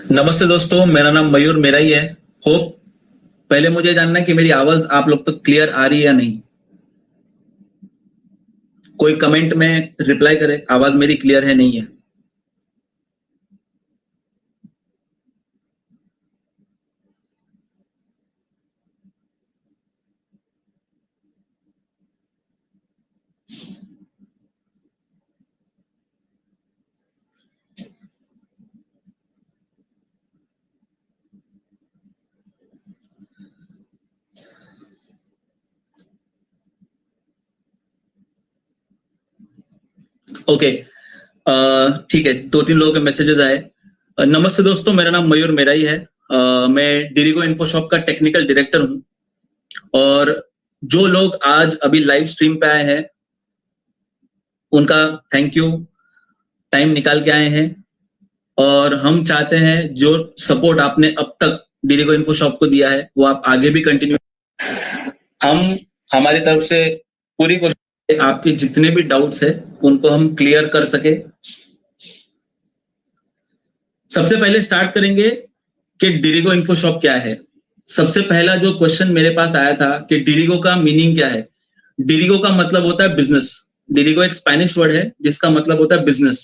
नमस्ते दोस्तों, मेरा नाम मयूर मेरा ही है। होप पहले मुझे जानना है कि मेरी आवाज आप लोग तक क्लियर आ रही है या नहीं। कोई कमेंट में रिप्लाई करे आवाज मेरी क्लियर है नहीं है। ओके, ठीक है, दो तीन लोगों के मैसेजेस आए। नमस्ते दोस्तों, मेरा नाम मयूर मेरा ही है। मैं डिरिगो इन्फोशॉप का टेक्निकल डायरेक्टर हूं। और जो लोग आज अभी लाइव स्ट्रीम पे आए हैं उनका थैंक यू, टाइम निकाल के आए हैं। और हम चाहते हैं जो सपोर्ट आपने अब तक डिरिगो इन्फोशॉप को दिया है वो आप आगे भी कंटिन्यू। हम हमारी तरफ से पूरी कोशिश, आपके जितने भी डाउट्स है उनको हम क्लियर कर सके। सबसे पहले स्टार्ट करेंगे कि डिरिगो इन्फोशॉप क्या है। सबसे पहला जो क्वेश्चन मेरे पास आया था कि डिरिगो का मीनिंग क्या है। डिरिगो का मतलब होता है बिजनेस। डिरिगो एक स्पेनिश वर्ड है जिसका मतलब होता है बिजनेस।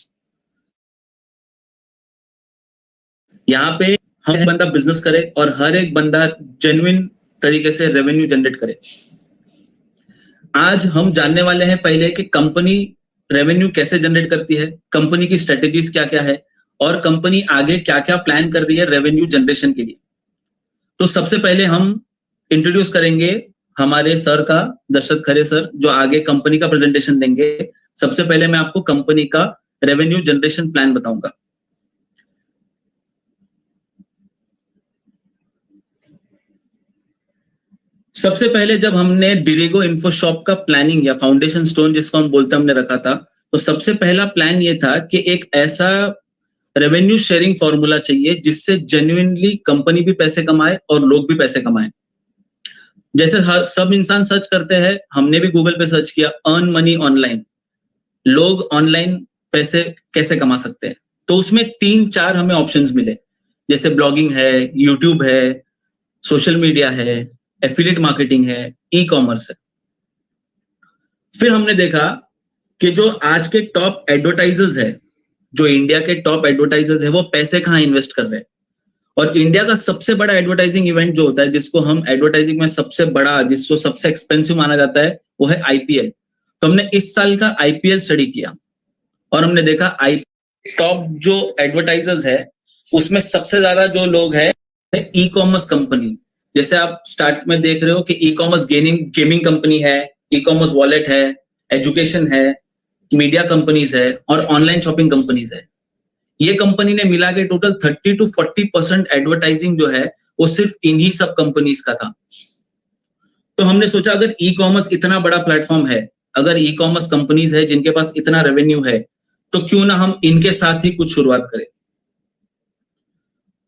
यहाँ पे हर एक बंदा बिजनेस करे और हर एक बंदा जेन्युइन तरीके से रेवेन्यू जनरेट करे। आज हम जानने वाले हैं पहले कि कंपनी रेवेन्यू कैसे जनरेट करती है, कंपनी की स्ट्रेटेजीज क्या क्या है और कंपनी आगे क्या क्या प्लान कर रही है रेवेन्यू जनरेशन के लिए। तो सबसे पहले हम इंट्रोड्यूस करेंगे हमारे सर का, दशरथ खरे सर, जो आगे कंपनी का प्रेजेंटेशन देंगे। सबसे पहले मैं आपको कंपनी का रेवेन्यू जनरेशन प्लान बताऊंगा। सबसे पहले जब हमने डिरिगो इन्फोशॉप का प्लानिंग या फाउंडेशन स्टोन जिसको हम बोलते हमने रखा था, तो सबसे पहला प्लान ये था कि एक ऐसा रेवेन्यू शेयरिंग फॉर्मूला चाहिए जिससे जेन्युइनली कंपनी भी पैसे कमाए और लोग भी पैसे कमाए। जैसे सब इंसान सर्च करते हैं, हमने भी गूगल पे सर्च किया अर्न मनी ऑनलाइन, लोग ऑनलाइन पैसे कैसे कमा सकते हैं। तो उसमें 3-4 हमें ऑप्शंस मिले, जैसे ब्लॉगिंग है, यूट्यूब है, सोशल मीडिया है, एफिलिएट मार्केटिंग है, ई कॉमर्स है। फिर हमने देखा कि जो आज के टॉप एडवर्टाइजर्स है, जो इंडिया के टॉप एडवर्टाइजर्स है, वो पैसे कहाँ इन्वेस्ट कर रहे हैं। और इंडिया का सबसे बड़ा एडवर्टाइजिंग इवेंट जो होता है, जिसको हम एडवर्टाइजिंग में सबसे बड़ा, जिसको सबसे एक्सपेंसिव माना जाता है, वो है आईपीएल। तो हमने इस साल का आईपीएल स्टडी किया और हमने देखा आई टॉप जो एडवर्टाइजर्स है उसमें सबसे ज्यादा जो लोग है ई कॉमर्स कंपनी। जैसे आप स्टार्ट में देख रहे हो कि ई कॉमर्स गेमिंग कंपनी है, ई कॉमर्स वॉलेट है, एजुकेशन है, मीडिया कंपनीज है और ऑनलाइन शॉपिंग कंपनीज है। ये कंपनी ने मिला के टोटल 30-40% एडवर्टाइजिंग जो है वो सिर्फ इन्हीं सब कंपनीज का था। तो हमने सोचा अगर ई कॉमर्स इतना बड़ा प्लेटफॉर्म है, अगर ई कॉमर्स कंपनीज है जिनके पास इतना रेवेन्यू है, तो क्यों ना हम इनके साथ ही कुछ शुरुआत करें।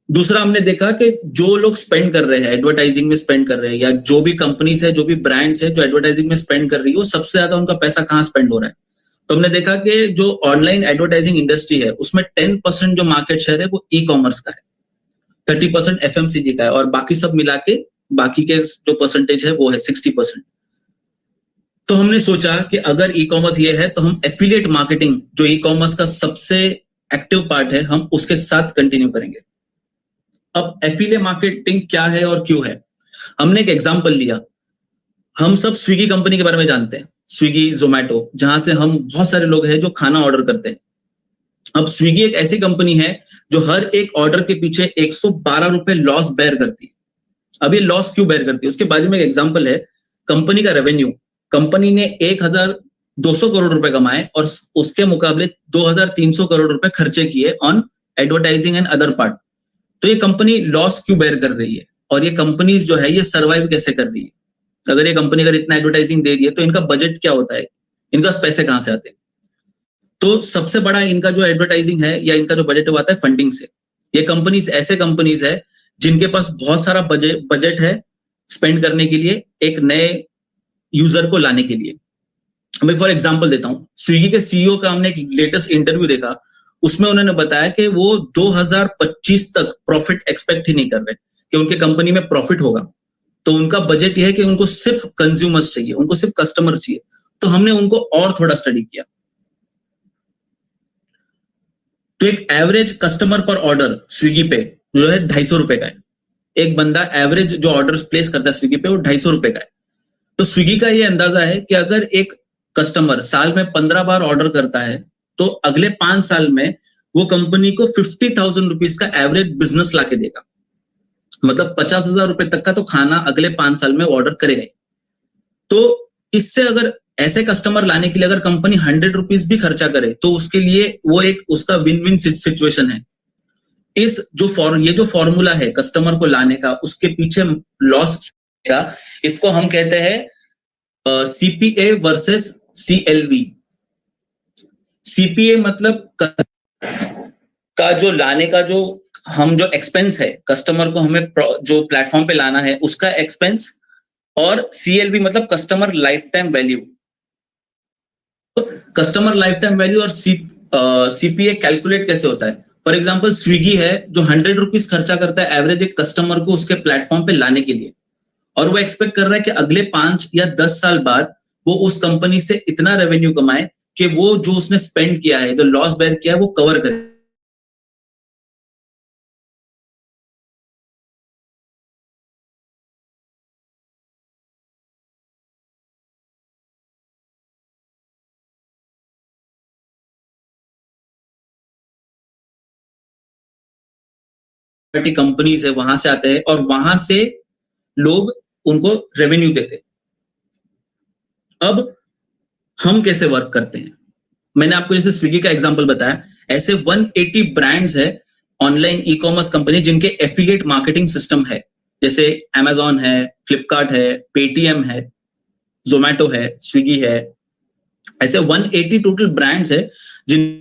दूसरा हमने देखा कि जो लोग स्पेंड कर रहे हैं, एडवर्टाइजिंग में स्पेंड कर रहे हैं, या जो भी कंपनीज है, जो भी ब्रांड्स है जो एडवर्टाइजिंग में स्पेंड कर रही है, वो सबसे ज्यादा उनका पैसा कहाँ स्पेंड हो रहा है। तो हमने देखा कि जो ऑनलाइन एडवर्टाइजिंग इंडस्ट्री है उसमें 10% जो मार्केट शेयर है वो ई कॉमर्स का है, 30% एफएमसीजी का है और बाकी सब मिला के बाकी के जो परसेंटेज है वो है 60%। तो हमने सोचा कि अगर ई कॉमर्स ये है तो हम एफिलिएट मार्केटिंग, जो ई कॉमर्स का सबसे एक्टिव पार्ट है, हम उसके साथ कंटिन्यू करेंगे। अब एफिलिएट मार्केटिंग क्या है और क्यों है, हमने एक एग्जांपल लिया। हम सब स्विगी कंपनी के बारे में जानते हैं, स्विगी जोमैटो, जहां से हम बहुत सारे लोग हैं जो खाना ऑर्डर करते हैं। अब स्विगी एक ऐसी कंपनी है जो हर एक ऑर्डर के पीछे 112 रुपए लॉस बेयर करती है। अब ये लॉस क्यों बेयर करती है, उसके बाजू में एक एग्जांपल है। कंपनी का रेवेन्यू, कंपनी ने 1200 करोड़ रुपए कमाए और उसके मुकाबले 2300 करोड़ रुपए खर्चे किए on advertising and other part. तो ये कंपनी लॉस क्यों बेयर कर रही है और ये कंपनीज जो है ये सर्वाइव कैसे कर रही है। अगर ये कंपनी अगर इतना एडवर्टाइजिंग दे रही है तो इनका बजट क्या होता है, इनका पैसे कहां से आते हैं। तो सबसे बड़ा इनका जो एडवर्टाइजिंग है या इनका जो बजट आता है फंडिंग से। ये कंपनीज ऐसे कंपनीज है जिनके पास बहुत सारा बजट है स्पेंड करने के लिए, एक नए यूजर को लाने के लिए। मैं फॉर एग्जांपल देता हूं, स्विगी के सीईओ का हमने एक लेटेस्ट इंटरव्यू देखा। उसमें उन्होंने बताया कि वो 2025 तक प्रॉफिट एक्सपेक्ट ही नहीं कर रहे कि उनके कंपनी में प्रॉफिट होगा। तो उनका बजट ये है कि उनको सिर्फ कंज्यूमर्स चाहिए, उनको सिर्फ कस्टमर चाहिए। तो हमने उनको और थोड़ा स्टडी किया। तो एक एवरेज कस्टमर पर ऑर्डर स्विगी पे जो है 250 रुपए का है। एक बंदा एवरेज जो ऑर्डर प्लेस करता है स्विगी पे वो 250 रुपए का है। तो स्विगी का ये अंदाजा है कि अगर एक कस्टमर साल में 15 बार ऑर्डर करता है तो अगले 5 साल में वो कंपनी को 50,000 रुपीज का एवरेज बिजनेस लाके देगा। मतलब 50,000 रुपए तक का तो खाना अगले 5 साल में ऑर्डर करेगा। तो इससे अगर ऐसे कस्टमर लाने के लिए अगर कंपनी 100 रुपीज भी खर्चा करे तो उसके लिए वो एक उसका विन विन सिचुएशन है। ये जो फॉर्मूला है कस्टमर को लाने का, उसके पीछे लॉस का, इसको हम कहते हैं सीपीए वर्सेस सीएलवी। सीपीए मतलब का जो लाने का जो एक्सपेंस है कस्टमर को हमें जो प्लेटफॉर्म पे लाना है उसका एक्सपेंस, और सीएलवी मतलब customer life time value. Customer life time value और सीपीए कैलकुलेट कैसे होता है? फॉर एग्जाम्पल स्विगी है जो 100 रुपीज खर्चा करता है एवरेज एक कस्टमर को उसके प्लेटफॉर्म पे लाने के लिए, और वो एक्सपेक्ट कर रहा है कि अगले 5 या 10 साल बाद वो उस कंपनी से इतना रेवेन्यू कमाए कि वो जो उसने स्पेंड किया है, जो लॉस बेयर किया है, वो कवर करे। कंपनीज है वहां से आते हैं और वहां से लोग उनको रेवेन्यू देते हैं। अब हम कैसे वर्क करते हैं? मैंने आपको जैसे स्विगी का एग्जांपल बताया, ऐसे 180 ब्रांड्स है ऑनलाइन ई कॉमर्स कंपनी जिनके एफिलिएट मार्केटिंग सिस्टम है, जैसे Amazon है, फ्लिपकार्ट है, पेटीएम है, जोमैटो है, स्विगी है। ऐसे 180 टोटल ब्रांड्स है जिन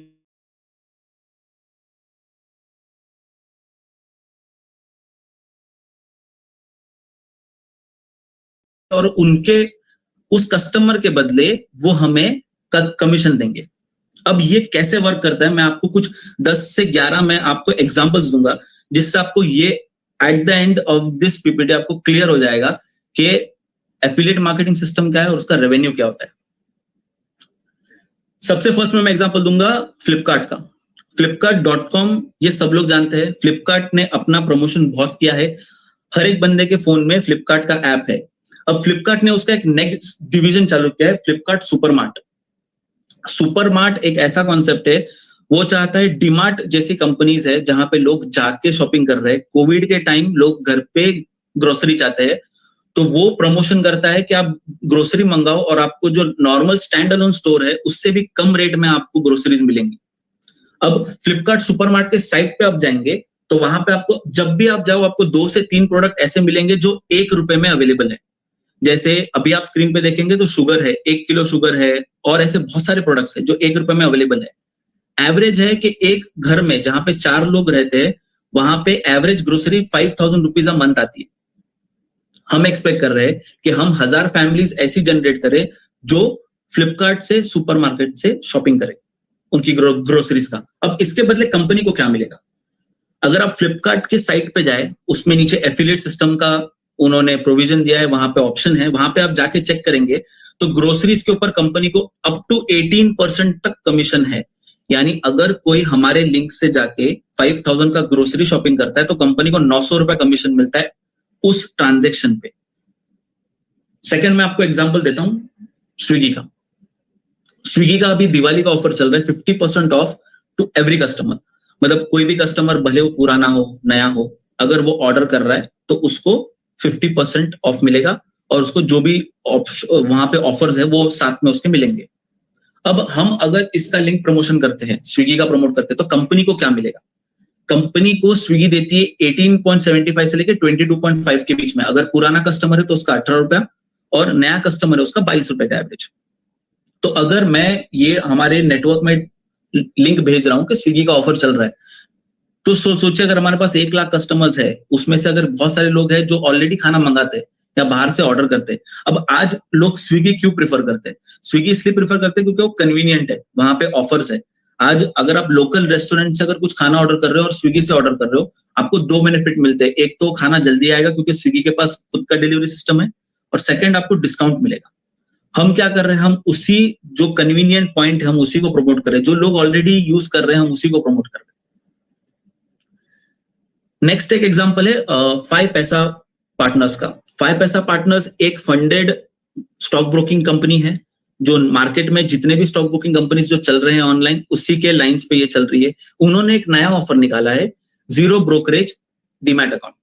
और उनके उस कस्टमर के बदले वो हमें कमीशन देंगे। अब ये कैसे वर्क करता है, मैं आपको कुछ 10 से 11 मैं आपको एग्जांपल्स दूंगा जिससे आपको ये at the end of this PPT आपको क्लियर हो जाएगा कि एफिलिएट मार्केटिंग सिस्टम क्या है और उसका रेवेन्यू क्या होता है। सबसे फर्स्ट में मैं एग्जांपल दूंगा फ्लिपकार्ट का। flipkart.com ये सब लोग जानते हैं। फ्लिपकार्ट ने अपना प्रमोशन बहुत किया है, हर एक बंदे के फोन में फ्लिपकार्ट का ऐप है। अब फ्लिपकार्ट ने उसका एक नेक्स्ट डिवीजन चालू किया है, फ्लिपकार्ट सुपरमार्ट। सुपरमार्ट एक ऐसा कॉन्सेप्ट है, वो चाहता है डीमार्ट जैसी कंपनीज है जहां पे लोग जाके शॉपिंग कर रहे हैं। कोविड के टाइम लोग घर पे ग्रोसरी चाहते हैं, तो वो प्रमोशन करता है कि आप ग्रोसरी मंगाओ और आपको जो नॉर्मल स्टैंड अलोन स्टोर है उससे भी कम रेट में आपको ग्रोसरीज मिलेंगी। अब फ्लिपकार्ट सुपरमार्ट के साइट पे आप जाएंगे तो वहां पे आपको जब भी आप जाओ आपको 2 से 3 प्रोडक्ट ऐसे मिलेंगे जो 1 रुपए में अवेलेबल है। जैसे अभी आप स्क्रीन पे देखेंगे तो शुगर है, 1 किलो शुगर है, और ऐसे बहुत सारे प्रोडक्ट्स हैं जो 1 रुपए में अवेलेबल है। एवरेज है कि एक घर में जहां पे 4 लोग रहते हैं वहां पे average grocery 5,000 rupees a month आती है। हम एक्सपेक्ट कर रहे हैं कि हम 1000 फैमिलीज ऐसी जनरेट करें जो फ्लिपकार्ट से सुपरमार्केट से शॉपिंग करें उनकी ग्रोसरीज का। अब इसके बदले कंपनी को क्या मिलेगा? अगर आप फ्लिपकार्ट के साइट पे जाए, उसमें नीचे एफिलिएट सिस्टम का उन्होंने प्रोविजन दिया है, वहां पे ऑप्शन है, वहां पे आप जाके चेक करेंगे तो ग्रोसरीज के ऊपर कंपनी को अप टू 18% तक कमीशन है। यानी अगर कोई हमारे लिंक से जाके 5,000 का ग्रोसरी शॉपिंग करता है तो कंपनी को 900 रुपए कमीशन मिलता है उस ट्रांजेक्शन पे। सेकंड मैं आपको एग्जांपल देता हूं स्विगी का। स्विगी का अभी दिवाली का ऑफर चल रहा है, 50% ऑफ टू एवरी कस्टमर। मतलब कोई भी कस्टमर भले वो पुराना हो नया हो, अगर वो ऑर्डर कर रहा है तो उसको 50% ऑफ मिलेगा और उसको जो भी वहां पे ऑफर्स है वो साथ में उसके मिलेंगे। अब हम अगर इसका लिंक प्रमोशन करते हैं, स्विगी का प्रमोट करते हैं, तो कंपनी को क्या मिलेगा? कंपनी को स्विगी देती है 18.75 से लेकर 22.5 के बीच में। अगर पुराना कस्टमर है तो उसका 18 रुपया और नया कस्टमर है उसका 22 रुपए का एवरेज। तो अगर मैं ये हमारे नेटवर्क में लिंक भेज रहा हूं कि स्विगी का ऑफर चल रहा है, तो सोचिए अगर हमारे पास 1 लाख कस्टमर्स है, उसमें से अगर बहुत सारे लोग हैं जो ऑलरेडी खाना मंगाते हैं या बाहर से ऑर्डर करते हैं। अब आज लोग स्विगी क्यों प्रेफर करते हैं? स्विगी इसलिए प्रेफर करते हैं क्योंकि वो कन्वीनियंट है, वहां पे ऑफर्स है। आज अगर आप लोकल रेस्टोरेंट से अगर कुछ खाना ऑर्डर कर रहे हो और स्विगी से ऑर्डर कर रहे हो, आपको 2 बेनिफिट मिलते हैं। एक तो खाना जल्दी आएगा क्योंकि स्विगी के पास खुद का डिलीवरी सिस्टम है, और सेकंड आपको डिस्काउंट मिलेगा। हम क्या कर रहे हैं, हम उसी जो कन्वीनियंट पॉइंट है हम उसी को प्रमोट कर रहे हैं, जो लोग ऑलरेडी यूज कर रहे हैं हम उसी को प्रमोट कर रहे हैं। नेक्स्ट एक एग्जांपल है 5 पैसा पार्टनर्स का। 5 पैसा पार्टनर्स एक फंडेड स्टॉक ब्रोकिंग कंपनी है, जो मार्केट में जितने भी स्टॉक ब्रोकिंग कंपनीज जो चल रहे हैं ऑनलाइन, उसी के लाइंस पे ये चल रही है। उन्होंने एक नया ऑफर निकाला है, 0 ब्रोकरेज डीमैट अकाउंट।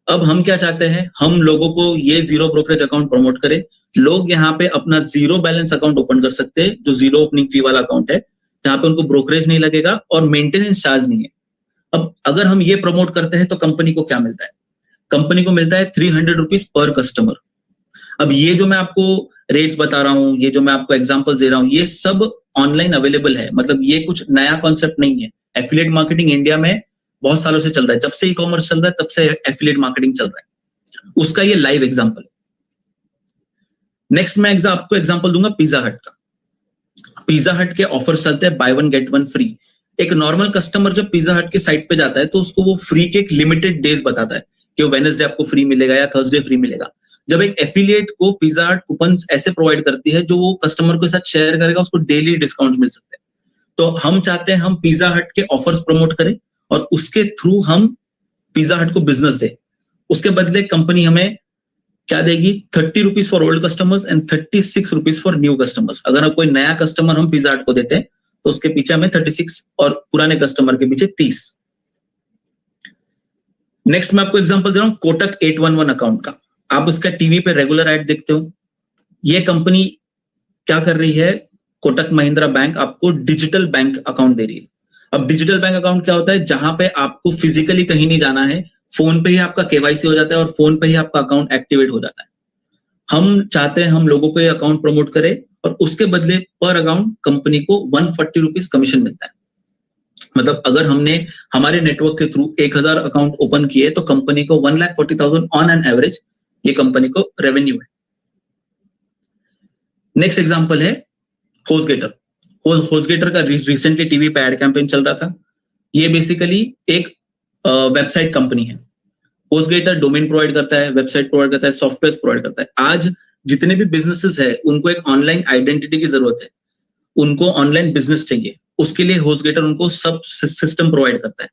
अब हम क्या चाहते हैं, हम लोगों को ये 0 ब्रोकरेज अकाउंट प्रमोट करें। लोग यहाँ पे अपना 0 बैलेंस अकाउंट ओपन कर सकते हैं, जो 0 ओपनिंग फी वाला अकाउंट है, जहां पे उनको ब्रोकरेज नहीं लगेगा और मेंटेनेंस चार्ज नहीं है। अब अगर हम ये प्रमोट करते हैं तो कंपनी को क्या मिलता है, कंपनी को मिलता है 300 रुपीज पर कस्टमर। अब ये जो मैं आपको रेट्स बता रहा हूं, ये जो मैं आपको एग्जांपल्स दे रहा हूं, ये सब ऑनलाइन अवेलेबल है। मतलब ये कुछ नया कॉन्सेप्ट नहीं है। एफिलिएट मार्केटिंग इंडिया में बहुत सालों से चल रहा है, जब से ई कॉमर्स चल रहा है तब से एफिलिएट मार्केटिंग चल रहा है। उसका ये लाइव एग्जांपल है। नेक्स्ट मैं आपको एग्जांपल दूंगा पिज्जा हट का। पिज्जा हट के ऑफर चलते हैं बाय 1 गेट 1 फ्री। एक नॉर्मल कस्टमर जब पिज्जा हट के साइट पे जाता है तो उसको वो फ्री के एक लिमिटेड डेज बताता है कि वो वेडनेसडे आपको फ्री मिलेगा या थर्सडे फ्री मिलेगा। जब एक एफिलिएट को पिज्जा हट कूपन ऐसे प्रोवाइड करती है जो वो कस्टमर के साथ शेयर करेगा, उसको डेली डिस्काउंट मिल सकते हैं। तो हम चाहते हैं हम पिज्जा हट के ऑफर्स प्रमोट करें और उसके थ्रू हम पिज्जा हट को बिजनेस दें। उसके बदले कंपनी हमें क्या देगी, 30 rupees for old customers and 36 rupees for new customers. अगर कोई नया कस्टमर हम पिज्जा हट को देते हैं तो उसके पीछे हमें 36 और पुराने कस्टमर के पीछे 30। नेक्स्ट मैं आपको एग्जांपल दे रहा हूं कोटक 811 अकाउंट का। आप उसका टीवी पे रेगुलर ऐड देखते हो। ये कंपनी क्या कर रही है, कोटक महिंद्रा बैंक आपको डिजिटल बैंक अकाउंट दे रही है। अब डिजिटल बैंक अकाउंट क्या होता है, जहां पे आपको फिजिकली कहीं नहीं जाना है, फोन पे ही आपका केवाईसी हो जाता है और फोन पे ही आपका अकाउंट एक्टिवेट हो जाता है। हम चाहते हैं हम लोगों को ये अकाउंट प्रमोट करें और उसके बदले पर अकाउंट कंपनी को 140 रुपीज कमीशन मिलता है। मतलब अगर हमने हमारे नेटवर्क के थ्रू 1000 अकाउंट ओपन किए तो कंपनी को 1,40,000 ऑन एन एवरेज ये कंपनी को रेवेन्यू है। नेक्स्ट एग्जांपल है होस्टगेटर। होस्टगेटर का रिसेंटली टीवी पे एड कैंपेन चल रहा था। ये बेसिकली एक वेबसाइट कंपनी है। होस्टगेटर डोमेन प्रोवाइड करता है, वेबसाइट प्रोवाइड करता है, सॉफ्टवेयर प्रोवाइड करता है। आज जितने भी बिजनेसेस है उनको एक ऑनलाइन आइडेंटिटी की जरूरत है, उनको ऑनलाइन बिजनेस चाहिए, उसके लिए होस्टगेटर उनको सब सिस्टम प्रोवाइड करता है।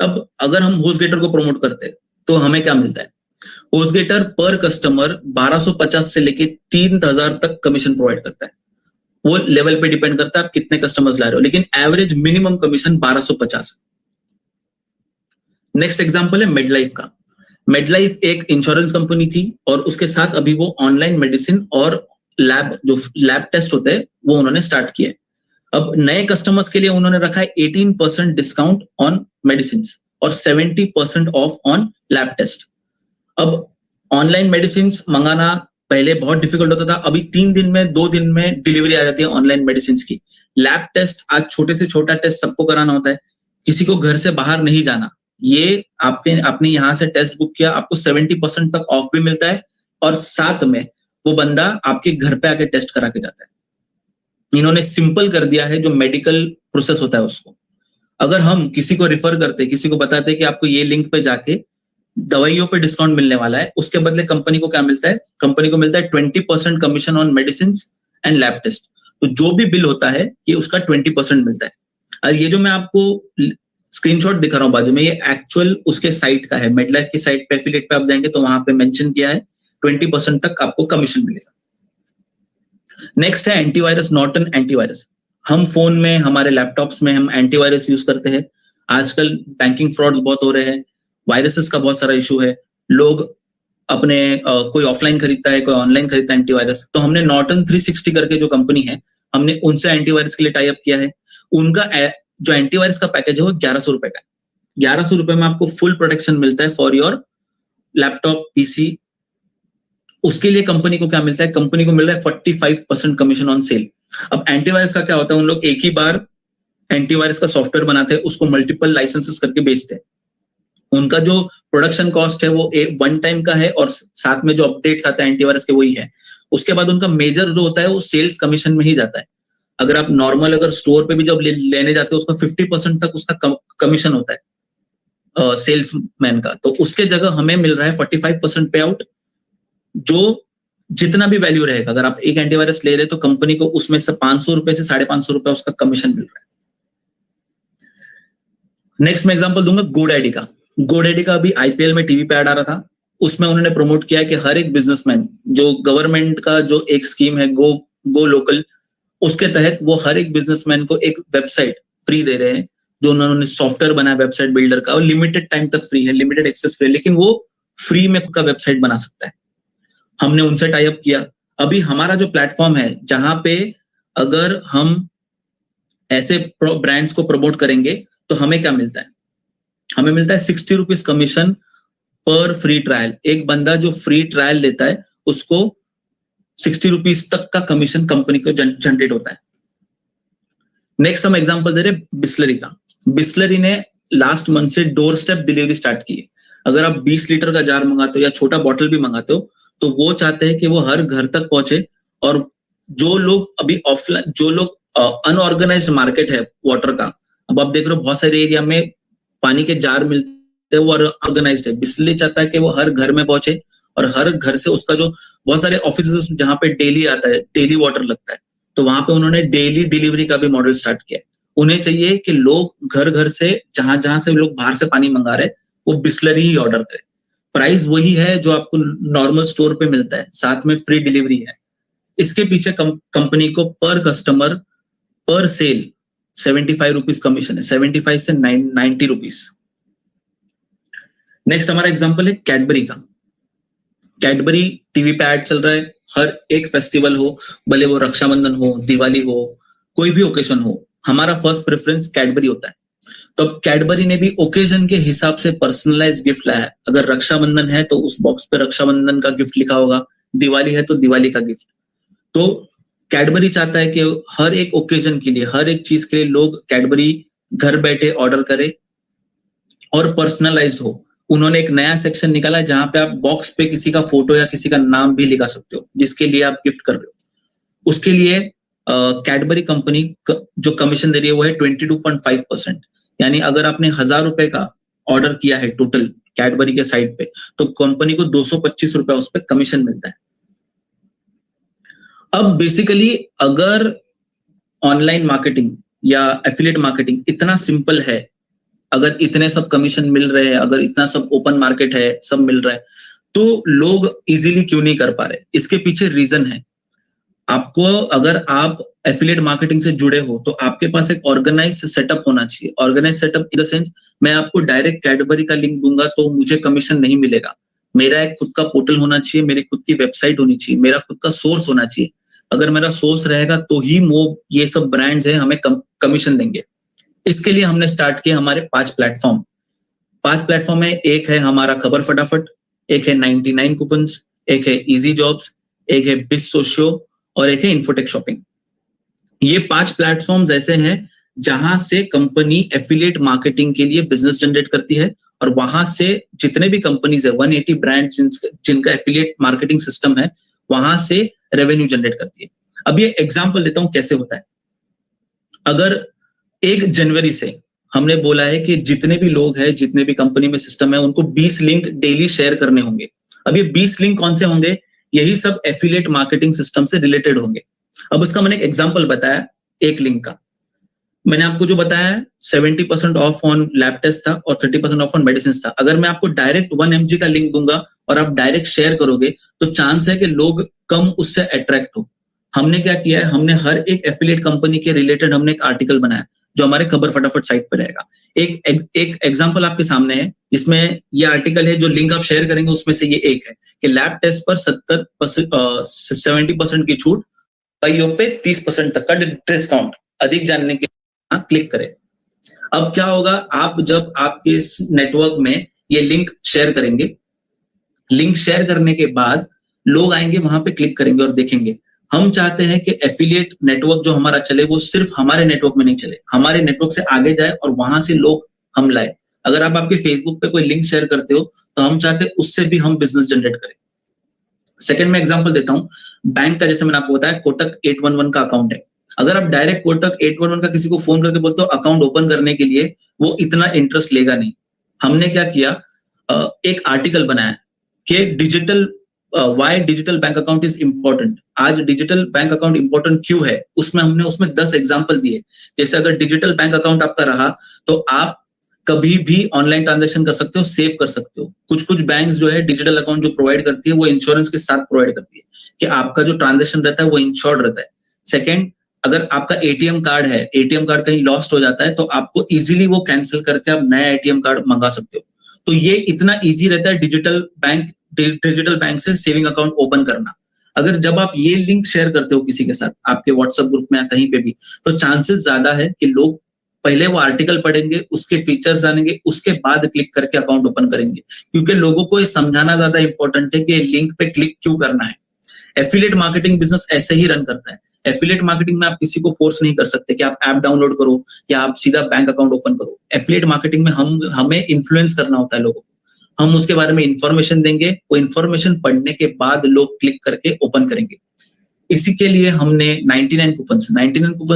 अब अगर हम होस्टगेटर को प्रमोट करते हैं तो हमें क्या मिलता है, होस्टगेटर पर कस्टमर 1250 से लेके 3000 तक कमीशन प्रोवाइड करता है। वो लेवल पे डिपेंड करता है आप कितने कस्टमर्स ला रहे हो, लेकिन average minimum commission 1250। Next example है मेडलाइफ का। मेडलाइफ एक इंश्योरेंस कंपनी थी और उसके साथ अभी वो ऑनलाइन मेडिसिन और लैब टेस्ट होते हैं वो उन्होंने स्टार्ट किया है। अब नए कस्टमर्स के लिए उन्होंने रखा है 18% डिस्काउंट ऑन मेडिसिन और 70% ऑफ ऑन लैब टेस्ट। अब ऑनलाइन मेडिसिन मंगाना पहले बहुत डिफिकल्ट होता था, अभी 3 दिन में 2 दिन में डिलीवरी आ जाती है ऑनलाइन मेडिसिन की। लैब टेस्ट आज छोटे से छोटा टेस्ट सबको कराना होता है, किसी को घर से बाहर नहीं जाना। ये आपने यहाँ से टेस्ट बुक किया, आपको 70% तक ऑफ भी मिलता है और साथ में वो बंदा आपके घर पे आके टेस्ट करा के जाता है। इन्होंने सिंपल कर दिया है जो मेडिकल प्रोसेस होता है उसको। अगर हम किसी को रिफर करते, किसी को बताते कि आपको ये लिंक पे जाके दवाइयों पे डिस्काउंट मिलने वाला है, उसके बदले कंपनी को क्या मिलता है, कंपनी को मिलता है 20% commission on medicine and lab test. तो जो भी बिल होता है ये उसका 20% मिलता है। और ये जो मैं आपको स्क्रीनशॉट दिखा रहा हूं बाजू में, ये एक्चुअल उसके साइट का है। मेडलाइफ की साइट पे एफिलिएट पे आप जाएंगे तो वहां पे मेंशन किया है 20% तक आपको कमीशन मिलेगा। नेक्स्ट है एंटीवायरस, नॉर्टन एंटीवायरस। हम फोन में, हमारे लैपटॉप्स में हम एंटीवायरस यूज करते हैं। आजकल बैंकिंग फ्रॉड्स बहुत हो रहे हैं, वायरसेस का बहुत सारा इशू है। लोग अपने कोई ऑफलाइन खरीदता है, कोई ऑनलाइन खरीदता है एंटीवायरस। तो हमने नॉर्टन 360 करके जो कंपनी है, हमने उनसे एंटीवायरस के लिए टाई अप किया है। उनका जो एंटीवायरस का पैकेज है वो 1100 रुपए का है। 1100 रुपए में आपको फुल प्रोटेक्शन मिलता है फॉर योर लैपटॉप, पीसी। उसके लिए कंपनी को क्या मिलता है, कंपनी को मिल रहा है 45% कमीशन ऑन सेल। अब एंटीवायरस का क्या होता है, उन लोग एक ही बार एंटीवायरस का सॉफ्टवेयर बनाते हैं, उसको मल्टीपल लाइसेंसेस करके बेचते हैं। उनका जो प्रोडक्शन कॉस्ट है वो एक 1 टाइम का है और साथ में जो अपडेट्स आते हैं एंटीवायरस के वही है। उसके बाद उनका मेजर जो होता है वो सेल्स कमीशन में ही जाता है। अगर आप नॉर्मल अगर स्टोर पे भी जब लेने जाते हो उसका 50% तक उसका कमीशन होता है सेल्समैन का, तो उसके जगह हमें मिल रहा है 45% पे आउट, जो जितना भी वैल्यू रहेगा। अगर आप एक एंटीवायरस ले रहे तो कंपनी को उसमें से 500 रुपए से 550 रुपए उसका कमीशन मिल रहा है। नेक्स्ट मैं एग्जांपल दूंगा गोडैडी का। गोडैडी का अभी आईपीएल में टीवी पे ऐड आ रहा था, उसमें उन्होंने प्रमोट किया कि हर एक बिजनेसमैन, जो गवर्नमेंट का जो एक स्कीम है गो लोकल, उसके तहत वो हर एक बिजनेसमैन को एक वेबसाइट फ्री दे रहे हैं, जो उन्होंने सॉफ्टवेयर बनाया वेबसाइट बिल्डर का, और लिमिटेड टाइम तक फ्री है, लिमिटेड एक्सेस फ्री है, लेकिन वो फ्री में का वेबसाइट बना सकता है। हमने उनसे टाई अप किया। अभी हमारा जो प्लेटफॉर्म है, जहां पे अगर हम ऐसे ब्रांड्स को प्रमोट करेंगे तो हमें क्या मिलता है, हमें मिलता है 60 रुपीज कमीशन पर फ्री ट्रायल। एक बंदा जो फ्री ट्रायल लेता है उसको 60 रुपीज तक का कमीशन कंपनी को जनरेट होता है। नेक्स्ट हम एग्जांपल दे रहे बिस्लरी का। बिस्लरी ने लास्ट मंथ से डोर स्टेप डिलीवरी स्टार्ट की है। अगर आप 20 लीटर का जार मंगाते हो या छोटा बॉटल भी मंगाते हो, तो वो चाहते हैं कि वो हर घर तक पहुंचे। और जो लोग अभी ऑफलाइन, जो लोग अनऑर्गेनाइज्ड मार्केट है वाटर का, अब आप देख रहे हो बहुत सारे एरिया में पानी के जार मिलते हैं, वो ऑर्गेनाइज्ड है। बिस्लरी चाहता है कि वो हर घर में पहुंचे और हर घर से उसका जो बहुत सारे ऑफिस जहां पे डेली आता है, डेली वाटर लगता है, तो वहां पे उन्होंने डेली डिलीवरी का भी मॉडल स्टार्ट किया है। उन्हें चाहिए कि लोग घर घर से, जहां जहां से लोग बाहर से पानी मंगा रहे, वो बिस्लरी ही ऑर्डर करें। प्राइस वही है जो आपको नॉर्मल स्टोर पे मिलता है, साथ में फ्री डिलीवरी है। इसके पीछे कंपनी को पर कस्टमर पर सेल 75 रुपीज कमीशन है, 75 से 90 रुपीज। नेक्स्ट हमारा एग्जांपल है कैडबरी का। कैडबरी टीवी पे ऐड चल रहा है, हर एक फेस्टिवल हो, भले वो रक्षाबंधन हो, दिवाली हो, कोई भी ओकेजन हो, हमारा फर्स्ट प्रेफरेंस कैडबरी होता है। तो अब कैडबरी ने भी ओकेजन के हिसाब से पर्सनलाइज गिफ्ट लाया है। अगर रक्षाबंधन है तो उस बॉक्स पे रक्षाबंधन का गिफ्ट लिखा होगा, दिवाली है तो दिवाली का गिफ्ट। तो कैडबरी चाहता है कि हर एक ओकेजन के लिए, हर एक चीज के लिए लोग कैडबरी घर बैठे ऑर्डर करें और पर्सनलाइज्ड हो। उन्होंने एक नया सेक्शन निकाला है जहां पे आप बॉक्स पे किसी का फोटो या किसी का नाम भी लिखा सकते हो, जिसके लिए आप गिफ्ट कर रहे हो। उसके लिए कैडबरी कंपनी जो कमीशन दे रही है वो है 22.5%। यानी अगर आपने 1000 रुपए का ऑर्डर किया है टोटल कैडबरी के साइट पे, तो कंपनी को 225 रुपए उस पर कमीशन मिलता है। अब बेसिकली अगर ऑनलाइन मार्केटिंग या एफिलिएट मार्केटिंग इतना सिंपल है, अगर इतने सब कमीशन मिल रहे हैं, अगर इतना सब ओपन मार्केट है, सब मिल रहा है, तो लोग इजीली क्यों नहीं कर पा रहे? इसके पीछे रीजन है। आपको, अगर आप एफिलिएट मार्केटिंग से जुड़े हो तो आपके पास एक ऑर्गेनाइज सेटअप होना चाहिए। Organize setup in the sense, मैं आपको डायरेक्ट कैडबरी का लिंक दूंगा तो मुझे कमीशन नहीं मिलेगा। मेरा एक खुद का पोर्टल होना चाहिए, मेरी खुद की वेबसाइट होनी चाहिए, मेरा खुद का सोर्स होना चाहिए। अगर मेरा सोर्स रहेगा तो ही वो ये सब ब्रांड्स हैं हमें कमीशन देंगे। इसके लिए हमने स्टार्ट किया हमारे 5 प्लेटफॉर्म। 5 प्लेटफॉर्म है। एक है हमारा खबर फटाफट, एक है 99 कूपन्स, एक है इजी जॉब्स, एक है बिज सोशियो और एक है इन्फोटेक शॉपिंग। ये 5 प्लेटफॉर्म्स ऐसे हैं जहां से कंपनी एफिलिएट मार्केटिंग के लिए बिजनेस जनरेट करती है, और वहां से जितने भी कंपनीज है, 180 ब्रांड जिनका एफिलिएट मार्केटिंग सिस्टम है, वहां से रेवेन्यू जनरेट करती है। अब ये एग्जांपल देता हूं कैसे होता है। अगर 1 जनवरी से हमने बोला है कि जितने भी लोग हैं, जितने भी कंपनी में सिस्टम है, उनको 20 लिंक डेली शेयर करने होंगे। अब ये 20 लिंक कौन से होंगे? यही सब एफिलिएट मार्केटिंग सिस्टम से रिलेटेड होंगे। अब उसका मैंने एक एग्जांपल बताया एक लिंक का। मैंने आपको जो बताया 70% ऑफ ऑन लैब टेस्ट था और 30% ऑफ ऑन मेडिसिन था। अगर मैं आपको डायरेक्ट 1 mg का लिंक दूंगा और आप डायरेक्ट शेयर करोगे, तो चांस है कि लोग कम उससे अट्रैक्ट हो। हमने क्या किया है, हमने हर एक एफिलिएट कंपनी के रिलेटेड हमने एक आर्टिकल बनाया जो हमारे खबर फटाफट साइट पर रहेगा। एक एग्जांपल आपके सामने है, जिसमें ये आर्टिकल है, जो लिंक आप शेयर करेंगे उसमें से ये एक है कि लैब टेस्ट पर 70% की छूट, दवाइयों पे 30% तक का डिस्काउंट। अधिक जानने के लिए क्लिक करें। अब क्या होगा, आप जब आपके नेटवर्क में ये लिंक शेयर करेंगे, लिंक शेयर करने के बाद लोग आएंगे, वहां पे क्लिक करेंगे और देखेंगे। हम चाहते हैं कि एफिलिएट नेटवर्क जो हमारा चले वो सिर्फ हमारे नेटवर्क में नहीं चले, हमारे नेटवर्क से आगे जाए और वहां से लोग हम लाए। अगर आप आपके फेसबुक पे कोई लिंक शेयर करते हो तो हम चाहते हैं उससे भी हम बिजनेस जनरेट करें। सेकंड में एग्जांपल देता हूं बैंक का। जैसे मैंने आपको बताया कोटक 811 का अकाउंट है। अगर आप डायरेक्ट कोटक 811 का किसी को फोन करके बोलते हो अकाउंट ओपन करने के लिए, वो इतना इंटरेस्ट लेगा नहीं। हमने क्या किया, एक आर्टिकल बनाया कि digital why digital bank account is important. आज डिजिटल बैंक अकाउंट इंपॉर्टेंट क्यों है, हमने उसमें 10 एग्जांपल दिए। जैसे अगर डिजिटल बैंक अकाउंट आपका रहा तो आप कभी भी ऑनलाइन ट्रांजैक्शन कर सकते हो, सेव कर सकते हो। कुछ कुछ बैंक्स जो है डिजिटल अकाउंट जो प्रोवाइड करती है वो इंश्योरेंस के साथ प्रोवाइड करती है कि आपका जो ट्रांजैक्शन रहता है वो इंश्योर्ड रहता है। सेकेंड, अगर आपका एटीएम कार्ड है, एटीएम कार्ड कहीं लॉस्ट हो जाता है तो आपको इजीली वो कैंसिल करके आप नया एटीएम कार्ड मंगा सकते हो। तो ये इतना इजी रहता है डिजिटल बैंक से सेविंग अकाउंट ओपन करना। अगर जब आप ये लिंक शेयर करते हो किसी के साथ, आपके व्हाट्सएप ग्रुप में या कहीं पे भी, तो चांसेस ज्यादा है कि लोग पहले वो आर्टिकल पढ़ेंगे, उसके फीचर्स जानेंगे, उसके बाद क्लिक करके अकाउंट ओपन करेंगे। क्योंकि लोगों को ये समझाना ज्यादा इंपॉर्टेंट है कि लिंक पे क्लिक क्यों करना है। एफिलिएट मार्केटिंग बिजनेस ऐसे ही रन करता है। एफिलिएट मार्केटिंग में आप किसी को फोर्स नहीं कर सकते कि आप ऐप डाउनलोड करो या आप सीधा बैंक अकाउंट ओपन करो। एफिलिएट मार्केटिंग में हमें इन्फ्लुएंस करना होता है लोगों को। हम उसके बारे में इंफॉर्मेशन देंगे, वो इंफॉर्मेशन पढ़ने के बाद लोग क्लिक करके ओपन करेंगे। इसी के लिए हमने 99 कूपन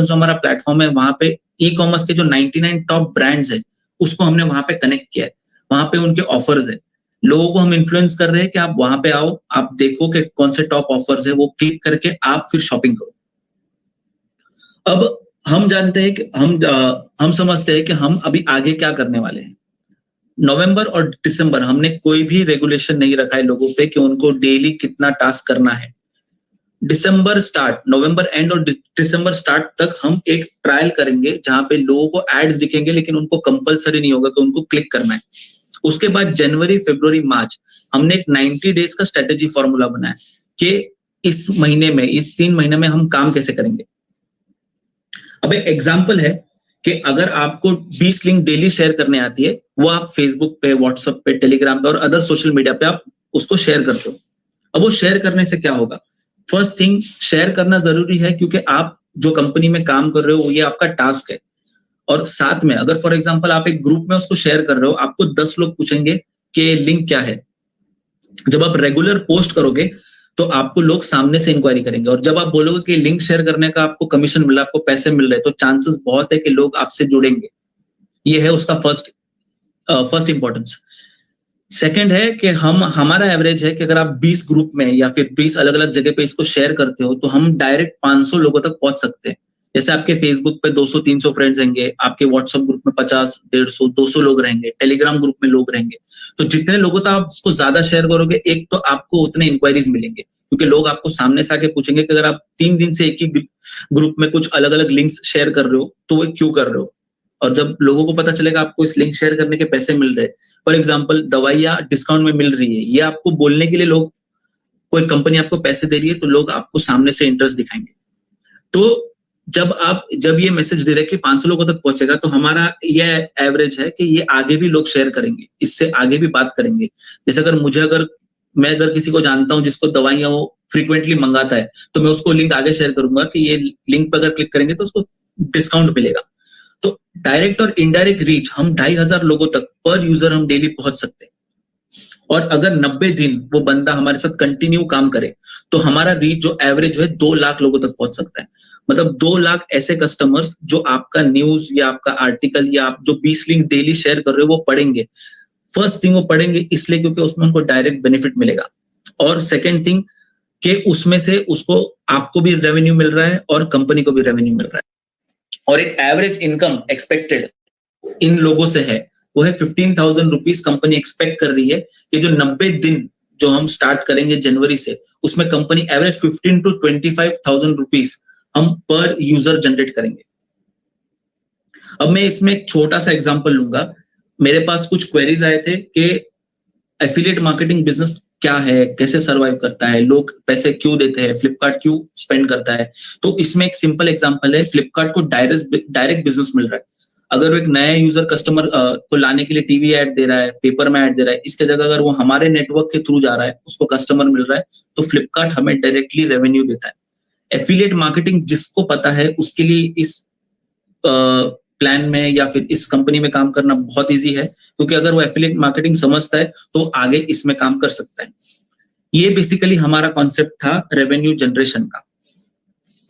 जो हमारा प्लेटफॉर्म है, वहां पे ई कॉमर्स के जो 99 टॉप ब्रांड्स है उसको हमने वहां पे कनेक्ट किया है। वहां पे उनके ऑफर्स है, लोगों को हम इन्फ्लुएंस कर रहे हैं कि आप वहां पे आओ, आप देखो कि कौन से टॉप ऑफर्स है, वो क्लिक करके आप फिर शॉपिंग करो। अब हम जानते हैं कि हम समझते हैं कि हम अभी आगे क्या करने वाले हैं। नवंबर और दिसंबर हमने कोई भी रेगुलेशन नहीं रखा है लोगों पे कि उनको डेली कितना टास्क करना है। नवंबर एंड और दिसंबर स्टार्ट तक हम एक ट्रायल करेंगे जहां पे लोगों को एड्स दिखेंगे, लेकिन उनको कंपलसरी नहीं होगा कि उनको क्लिक करना है। उसके बाद जनवरी, फरवरी, मार्च हमने एक 90 डेज का स्ट्रेटेजी फॉर्मूला बनाया कि इस महीने में, इस 3 महीने में हम काम कैसे करेंगे। अब एक एग्जाम्पल है कि अगर आपको 20 लिंक डेली शेयर करने आती है, वो आप फेसबुक पे, व्हाट्सएप पे, टेलीग्राम पे और अदर सोशल मीडिया पे आप उसको शेयर करते हो। अब वो शेयर करने से क्या होगा? फर्स्ट थिंग, शेयर करना जरूरी है क्योंकि आप जो कंपनी में काम कर रहे हो ये आपका टास्क है। और साथ में अगर फॉर एग्जांपल आप एक ग्रुप में उसको शेयर कर रहे हो, आपको 10 लोग पूछेंगे कि लिंक क्या है। जब आप रेगुलर पोस्ट करोगे तो आपको लोग सामने से इंक्वायरी करेंगे, और जब आप बोलोगे कि लिंक शेयर करने का आपको कमीशन मिल रहा है, आपको पैसे मिल रहे हैं, तो चांसेस बहुत है कि लोग आपसे जुड़ेंगे। ये है उसका फर्स्ट इंपॉर्टेंस। सेकंड है कि हमारा एवरेज है कि अगर आप 20 ग्रुप में या फिर 20 अलग अलग जगह पे इसको शेयर करते हो तो हम डायरेक्ट 500 लोगों तक पहुंच सकते हैं। जैसे आपके फेसबुक पे 200-300 फ्रेंड्स रहेंगे, आपके व्हाट्सएप ग्रुप में 50, 150, 200 लोग रहेंगे, टेलीग्राम ग्रुप में लोग रहेंगे। तो जितने लोगों तक आप इसको ज्यादा शेयर करोगे, एक तो आपको उतने इंक्वायरीज मिलेंगे, क्योंकि लोग आपको सामने से आके पूछेंगे कि अगर आप 3 दिन से एक ही ग्रुप में कुछ अलग अलग लिंक्स शेयर कर रहे हो तो वो क्यों कर रहे हो। और जब लोगों को पता चलेगा आपको इस लिंक शेयर करने के पैसे मिल रहे हैं, फॉर एग्जांपल दवाइयां डिस्काउंट में मिल रही है, ये आपको बोलने के लिए लोग, कोई कंपनी आपको पैसे दे रही है तो लोग आपको सामने से इंटरेस्ट दिखाएंगे। तो जब ये मैसेज डायरेक्टली 500 लोगों तक पहुंचेगा तो हमारा ये एवरेज है कि ये आगे भी लोग शेयर करेंगे, इससे आगे भी बात करेंगे। जैसे मैं अगर किसी को जानता हूं जिसको दवाइयां वो फ्रीक्वेंटली मंगाता है, तो मैं उसको लिंक आगे शेयर करूंगा कि ये लिंक पर अगर क्लिक करेंगे तो उसको डिस्काउंट मिलेगा। तो डायरेक्ट और इनडायरेक्ट रीच हम 2500 लोगों तक पर यूजर हम डेली पहुंच सकते हैं। और अगर 90 दिन वो बंदा हमारे साथ कंटिन्यू काम करे तो हमारा रीच जो एवरेज है 2 लाख लोगों तक पहुंच सकता है। मतलब 2 लाख ऐसे कस्टमर्स जो आपका न्यूज या आपका आर्टिकल या आप जो 20 लिंक डेली शेयर कर रहे हो वो पढ़ेंगे। फर्स्ट थिंग, वो पढ़ेंगे इसलिए क्योंकि उसमें उनको डायरेक्ट बेनिफिट मिलेगा, और सेकेंड थिंग कि उसमें से उसको आपको भी रेवेन्यू मिल रहा है और कंपनी को भी रेवेन्यू मिल रहा है। और एक एवरेज इनकम एक्सपेक्टेड इन लोगों से है, वो है 15,000 रुपीज कंपनी एक्सपेक्ट कर रही है कि जो 90 दिन जो हम स्टार्ट करेंगे जनवरी से, उसमें कंपनी एवरेज 15 to 25,000 रुपीज हम पर यूजर जनरेट करेंगे। अब मैं इसमें एक छोटा सा एग्जांपल लूंगा। मेरे पास कुछ क्वेरीज आए थे कि एफिलिएट मार्केटिंग बिजनेस क्या है, कैसे सर्वाइव करता है, लोग पैसे क्यों देते हैं, फ्लिपकार्ट क्यों स्पेंड करता है। तो इसमें एक सिंपल एग्जांपल है, फ्लिपकार्ट को डायरेक्ट बिजनेस मिल रहा है। अगर वो एक नया यूजर कस्टमर को लाने के लिए टीवी ऐड दे रहा है, पेपर में ऐड दे रहा है, इसके जगह अगर वो हमारे नेटवर्क के थ्रू जा रहा है, उसको कस्टमर मिल रहा है, तो फ्लिपकार्ट हमें डायरेक्टली रेवेन्यू देता है। एफिलिएट मार्केटिंग जिसको पता है उसके लिए इस प्लान में या फिर इस कंपनी में काम करना बहुत ईजी है, क्योंकि अगर वो एफिलिएट मार्केटिंग समझता है तो आगे इसमें काम कर सकता है। ये बेसिकली हमारा कॉन्सेप्ट था रेवेन्यू जनरेशन का।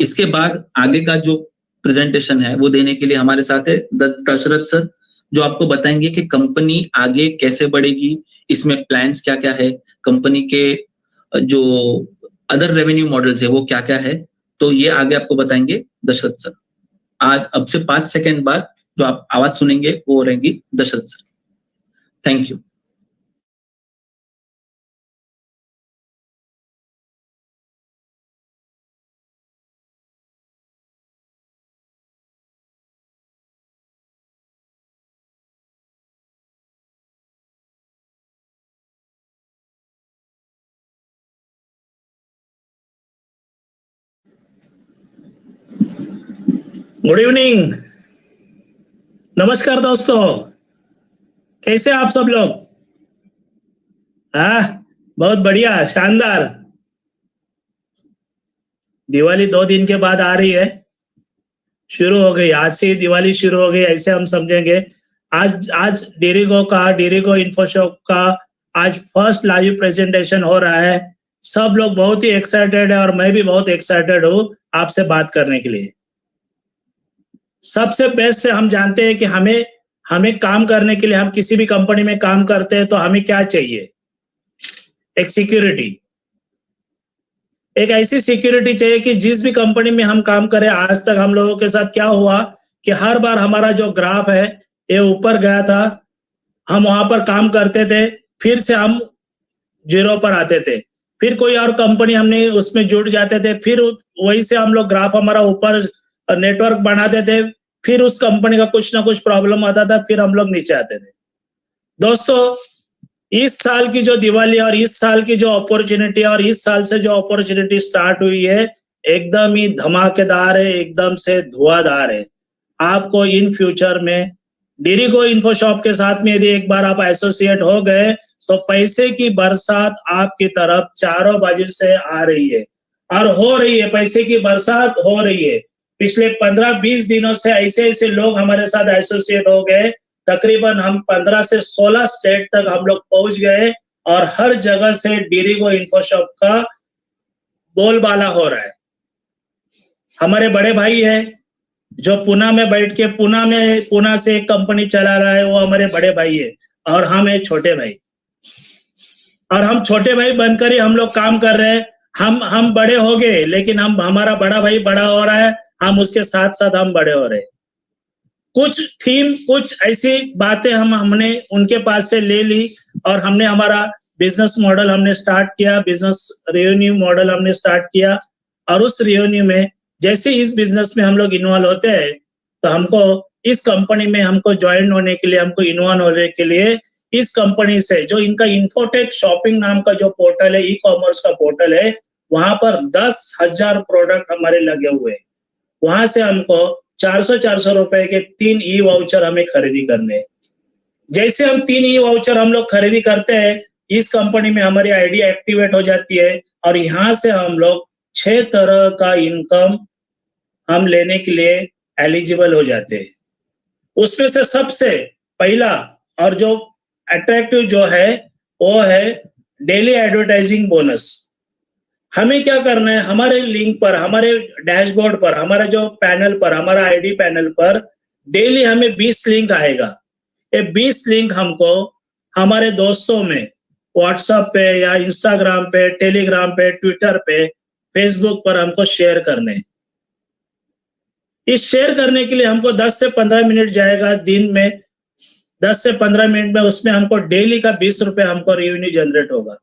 इसके बाद आगे का जो प्रेजेंटेशन है वो देने के लिए हमारे साथ है दशरथ सर, जो आपको बताएंगे कि कंपनी आगे कैसे बढ़ेगी, इसमें प्लान्स क्या क्या है, कंपनी के जो अदर रेवेन्यू मॉडल्स है वो क्या क्या है, तो ये आगे आपको बताएंगे दशरथ सर। आज अब से 5 सेकंड बाद जो आप आवाज सुनेंगे वो रहेंगी Dashrath sir. Thank you. Good evening, नमस्कार दोस्तों, कैसे आप सब लोग? बहुत बढ़िया, शानदार। दिवाली 2 दिन के बाद आ रही है, शुरू हो गई, आज से दिवाली शुरू हो गई ऐसे हम समझेंगे। आज डीरीगो इन्फोशॉप का आज फर्स्ट लाइव प्रेजेंटेशन हो रहा है। सब लोग बहुत ही एक्साइटेड है और मैं भी बहुत एक्साइटेड हूँ आपसे बात करने के लिए। सबसे बेस्ट से हम जानते हैं कि हमें काम करने के लिए, हम किसी भी कंपनी में काम करते हैं तो हमें क्या चाहिए? एक सिक्योरिटी, एक ऐसी सिक्योरिटी चाहिए कि जिस भी कंपनी में हम काम करें, आज तक हम लोगों के साथ क्या हुआ कि हर बार हमारा जो ग्राफ है ये ऊपर गया था, हम वहां पर काम करते थे, फिर से हम 0 पर आते थे, फिर कोई और कंपनी हमने उसमें जुड़ जाते थे, फिर वही से हम लोग ग्राफ हमारा ऊपर नेटवर्क बनाते थे, फिर उस कंपनी का कुछ ना कुछ प्रॉब्लम आता था, फिर हम लोग नीचे आते थे। दोस्तों, इस साल की जो दिवाली और इस साल की जो अपॉर्चुनिटी और इस साल से जो अपॉर्चुनिटी स्टार्ट हुई है, एकदम ही धमाकेदार है, एकदम से धुआंधार है। आपको इन फ्यूचर में डीरीगो इन्फोशॉप के साथ में यदि एक बार आप एसोसिएट हो गए तो पैसे की बरसात आपकी तरफ चारों बाजू से आ रही है और हो रही है, पैसे की बरसात हो रही है। पिछले 15-20 दिनों से ऐसे लोग हमारे साथ एसोसिएट हो गए, तकरीबन हम 15 से 16 स्टेट तक हम लोग पहुंच गए और हर जगह से डीरीगो इन्फोशॉप का बोलबाला हो रहा है। हमारे बड़े भाई है जो पुणे में बैठ के पुणे से एक कंपनी चला रहा है, वो हमारे बड़े भाई है और हम है छोटे भाई, और हम छोटे भाई बनकर ही हम लोग काम कर रहे हैं। हम बड़े हो गए, लेकिन हमारा बड़ा भाई बड़ा हो रहा है, हम उसके साथ साथ हम बड़े हो रहे हैं। कुछ थीम, कुछ ऐसी बातें हमने उनके पास से ले ली और हमने हमारा बिजनेस मॉडल हमने स्टार्ट किया, बिजनेस रेवेन्यू मॉडल हमने स्टार्ट किया। और उस रेवेन्यू में जैसे इस बिजनेस में हम लोग इन्वॉल्व होते हैं तो हमको इस कंपनी में हमको ज्वाइन होने के लिए, हमको इन्वॉल्व होने के लिए इस कंपनी से, जो इनका इन्फोटेक शॉपिंग नाम का जो पोर्टल है, ई कॉमर्स का पोर्टल है, वहां पर 10,000 प्रोडक्ट हमारे लगे हुए हैं। वहां से हमको 400 रुपए के 3 ई वाउचर हमें खरीदी करने हैं। जैसे हम 3 ई वाउचर हम लोग खरीदी करते हैं, इस कंपनी में हमारी आईडी एक्टिवेट हो जाती है और यहाँ से हम लोग 6 तरह का इनकम हम लेने के लिए एलिजिबल हो जाते हैं। उसमें से सबसे पहला और जो अट्रैक्टिव जो है वो है डेली एडवर्टाइजिंग बोनस। हमें क्या करना है, हमारे लिंक पर, हमारे डैशबोर्ड पर, हमारा जो पैनल पर, हमारा आईडी पैनल पर डेली हमें 20 लिंक आएगा। ये 20 लिंक हमको हमारे दोस्तों में व्हाट्सएप पे या इंस्टाग्राम पे, टेलीग्राम पे, ट्विटर पे, फेसबुक पर हमको शेयर करने। इस शेयर करने के लिए हमको 10 से 15 मिनट जाएगा दिन में, 10 से 15 मिनट में उसमें हमको डेली का 20 रुपए हमको रेवेन्यू जनरेट होगा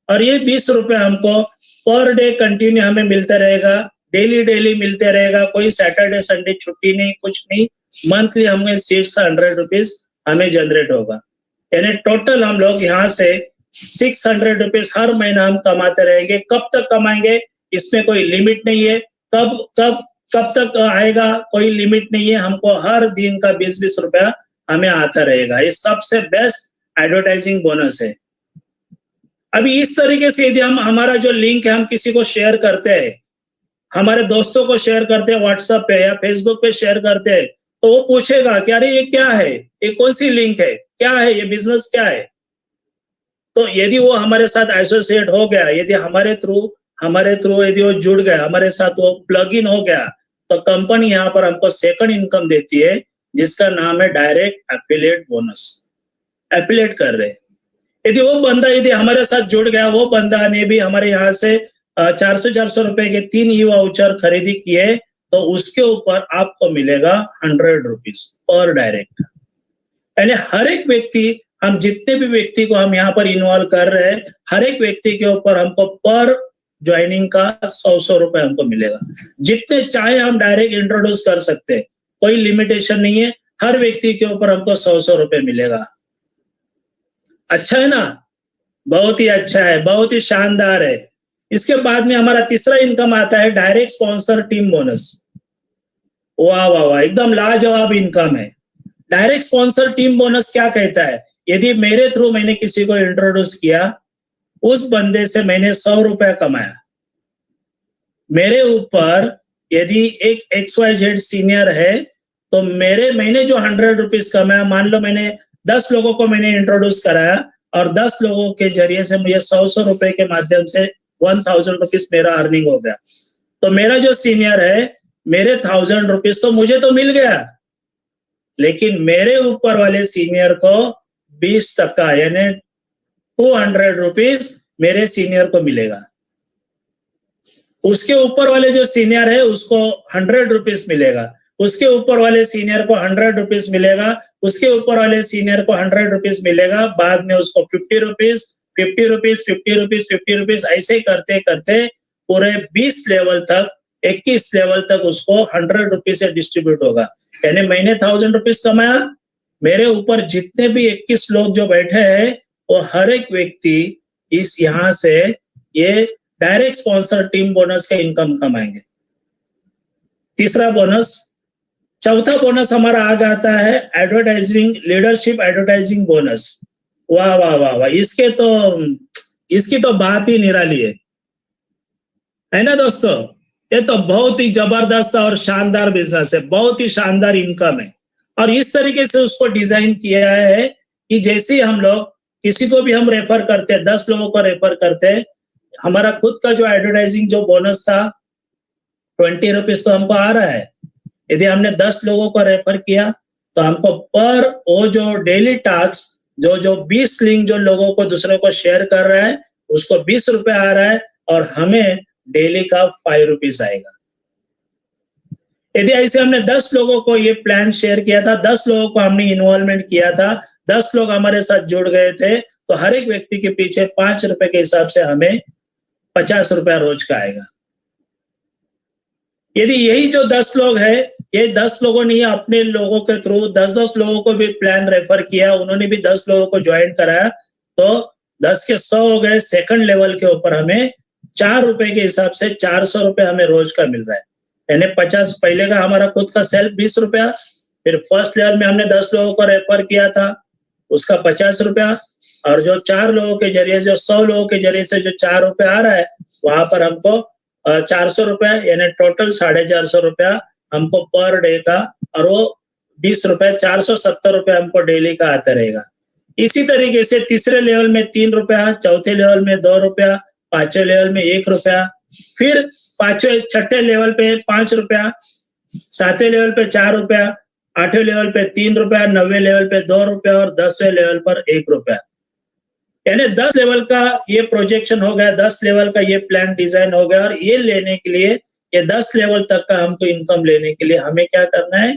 और ये 20 रुपए हमको पर डे कंटिन्यू हमें मिलता रहेगा, डेली मिलते रहेगा, कोई सैटरडे संडे छुट्टी नहीं, कुछ नहीं। मंथली हमें 600 रुपीज हमें जनरेट होगा, यानी टोटल हम लोग यहाँ से 600 रुपीज हर महीना हम कमाते रहेंगे। कब तक कमाएंगे इसमें कोई लिमिट नहीं है, कब तक आएगा कोई लिमिट नहीं है, हमको हर दिन का 20-20 रुपया हमें आता रहेगा। ये सबसे बेस्ट एडवर्टाइजिंग बोनस है। अभी इस तरीके से यदि हम हमारा जो लिंक है हम किसी को शेयर करते हैं, हमारे दोस्तों को शेयर करते हैं, व्हाट्सएप पे या फेसबुक पे शेयर करते हैं, तो वो पूछेगा कि अरे ये क्या है, ये कौन सी लिंक है, क्या है ये बिजनेस क्या है। तो यदि वो हमारे साथ एसोसिएट हो गया, यदि हमारे थ्रू हमारे थ्रू यदि वो जुड़ गया, हमारे साथ वो प्लग इन हो गया, तो कंपनी यहाँ पर हमको सेकंड इनकम देती है जिसका नाम है डायरेक्ट एफिलिएट बोनस। एफिलिएट कर रहे, यदि वो बंदा यदि हमारे साथ जुड़ गया, वो बंदा ने भी हमारे यहाँ से 400 रुपए के 3 ई वाउचर खरीदी किए, तो उसके ऊपर आपको मिलेगा 100 रुपीज पर डायरेक्ट। यानी हर एक व्यक्ति, हम जितने भी व्यक्ति को हम यहाँ पर इन्वॉल्व कर रहे हैं, हर एक व्यक्ति के ऊपर हमको पर ज्वाइनिंग का 100 रुपए हमको मिलेगा। जितने चाहे हम डायरेक्ट इंट्रोड्यूस कर सकते हैं, कोई लिमिटेशन नहीं है, हर व्यक्ति के ऊपर हमको 100 रुपए मिलेगा। अच्छा है ना, बहुत ही अच्छा है, बहुत ही शानदार है। इसके बाद में हमारा तीसरा इनकम आता है डायरेक्ट स्पॉन्सर टीम बोनस। वाह वाह वाह, एकदम लाजवाब इनकम है। डायरेक्ट स्पॉन्सर टीम बोनस क्या कहता है, यदि मेरे थ्रू मैंने किसी को इंट्रोड्यूस किया, उस बंदे से मैंने 100 रुपया कमाया, मेरे ऊपर यदि एक XYZ सीनियर है, तो मैंने जो 100 रुपीज कमाया, मान लो मैंने 10 लोगों को मैंने इंट्रोड्यूस कराया और 10 लोगों के जरिए से मुझे 100 रुपए के माध्यम से 1000 रुपीज मेरा अर्निंग हो गया, तो मेरा जो सीनियर है, मेरे 1000 रुपीज तो मुझे तो मिल गया, लेकिन मेरे ऊपर वाले सीनियर को 20% यानी 200 रुपीज मेरे सीनियर को मिलेगा। उसके ऊपर वाले जो सीनियर है उसको 100 रुपीज मिलेगा, उसके ऊपर वाले सीनियर को 100 रुपीज मिलेगा, उसके ऊपर वाले सीनियर को 100 रुपीज मिलेगा, बाद में उसको 50 रुपीज, 50 रुपीज, 50 रुपीज, 50 रुपीज, ऐसे करते करते पूरे 20 लेवल तक, 21 लेवल तक उसको 100 रुपीज से डिस्ट्रीब्यूट होगा। यानी मैंने 1000 रुपीज कमाया, मेरे ऊपर जितने भी 21 लोग जो बैठे हैं, वो हर एक व्यक्ति इस यहाँ से ये डायरेक्ट स्पॉन्सर टीम बोनस का इनकम कमाएंगे। तीसरा बोनस, चौथा बोनस हमारा आ जाता है एडवर्टाइजिंग, लीडरशिप एडवर्टाइजिंग बोनस। वाह वाह वाह वाह, इसकी तो बात ही निराली है ना दोस्तों। ये तो बहुत ही जबरदस्त और शानदार बिजनेस है, बहुत ही शानदार इनकम है। और इस तरीके से उसको डिजाइन किया है कि जैसे हम लोग किसी को भी हम रेफर करते हैं, 10 लोगों को रेफर करते हैं, हमारा खुद का जो एडवर्टाइजिंग जो बोनस था 20 रुपीज तो हमको आ रहा है। यदि हमने 10 लोगों को रेफर किया तो हमको पर वो जो डेली टास्क जो 20 लिंक जो लोगों को दूसरे को शेयर कर रहा है, उसको 20 रुपए आ रहा है और हमें डेली का 5 रुपीज आएगा। यदि ऐसे हमने 10 लोगों को ये प्लान शेयर किया था, 10 लोगों को हमने इन्वॉल्वमेंट किया था, 10 लोग हमारे साथ जुड़ गए थे, तो हर एक व्यक्ति के पीछे 5 रुपए के हिसाब से हमें 50 रुपया रोज का आएगा। यदि यही जो 10 लोग है, ये 10 लोगों ने अपने लोगों के थ्रू 10-10 लोगों को भी प्लान रेफर किया, उन्होंने भी 10 लोगों को ज्वाइन कराया, तो 10 के 100 हो गए। सेकंड लेवल के ऊपर हमें 4 रुपए के हिसाब से 400 रुपए हमें रोज का मिल रहा है। यानी 50 पहले का हमारा खुद का सेल्फ 20 रुपया, फिर फर्स्ट लेवल में हमने 10 लोगों को रेफर किया था, उसका 50 रुपया, और जो 4 लोगों के जरिए, जो 100 लोगों के जरिए से जो 4 रुपए आ रहा है, वहां पर हमको 400 रुपया, यानी टोटल 450 रुपया हमको पर डे का, और वो 20 रुपए 470 रुपये हमको डेली का आता रहेगा। इसी तरीके से तीसरे लेवल में 3 रुपया, चौथे लेवल में 2 रुपया, पांचवें लेवल में 1 रुपया, फिर छठे लेवल पे 5 रुपया, सातवें लेवल पे 4 रुपया, 8वें लेवल पे 3 रुपया, 9वें लेवल पे 2 रुपया और 10वें लेवल पर 1 रुपया। यानी 10 लेवल का ये प्रोजेक्शन हो गया, 10 लेवल का ये प्लान डिजाइन हो गया। और ये लेने के लिए, ये 10 लेवल तक का हमको इनकम लेने के लिए हमें क्या करना है,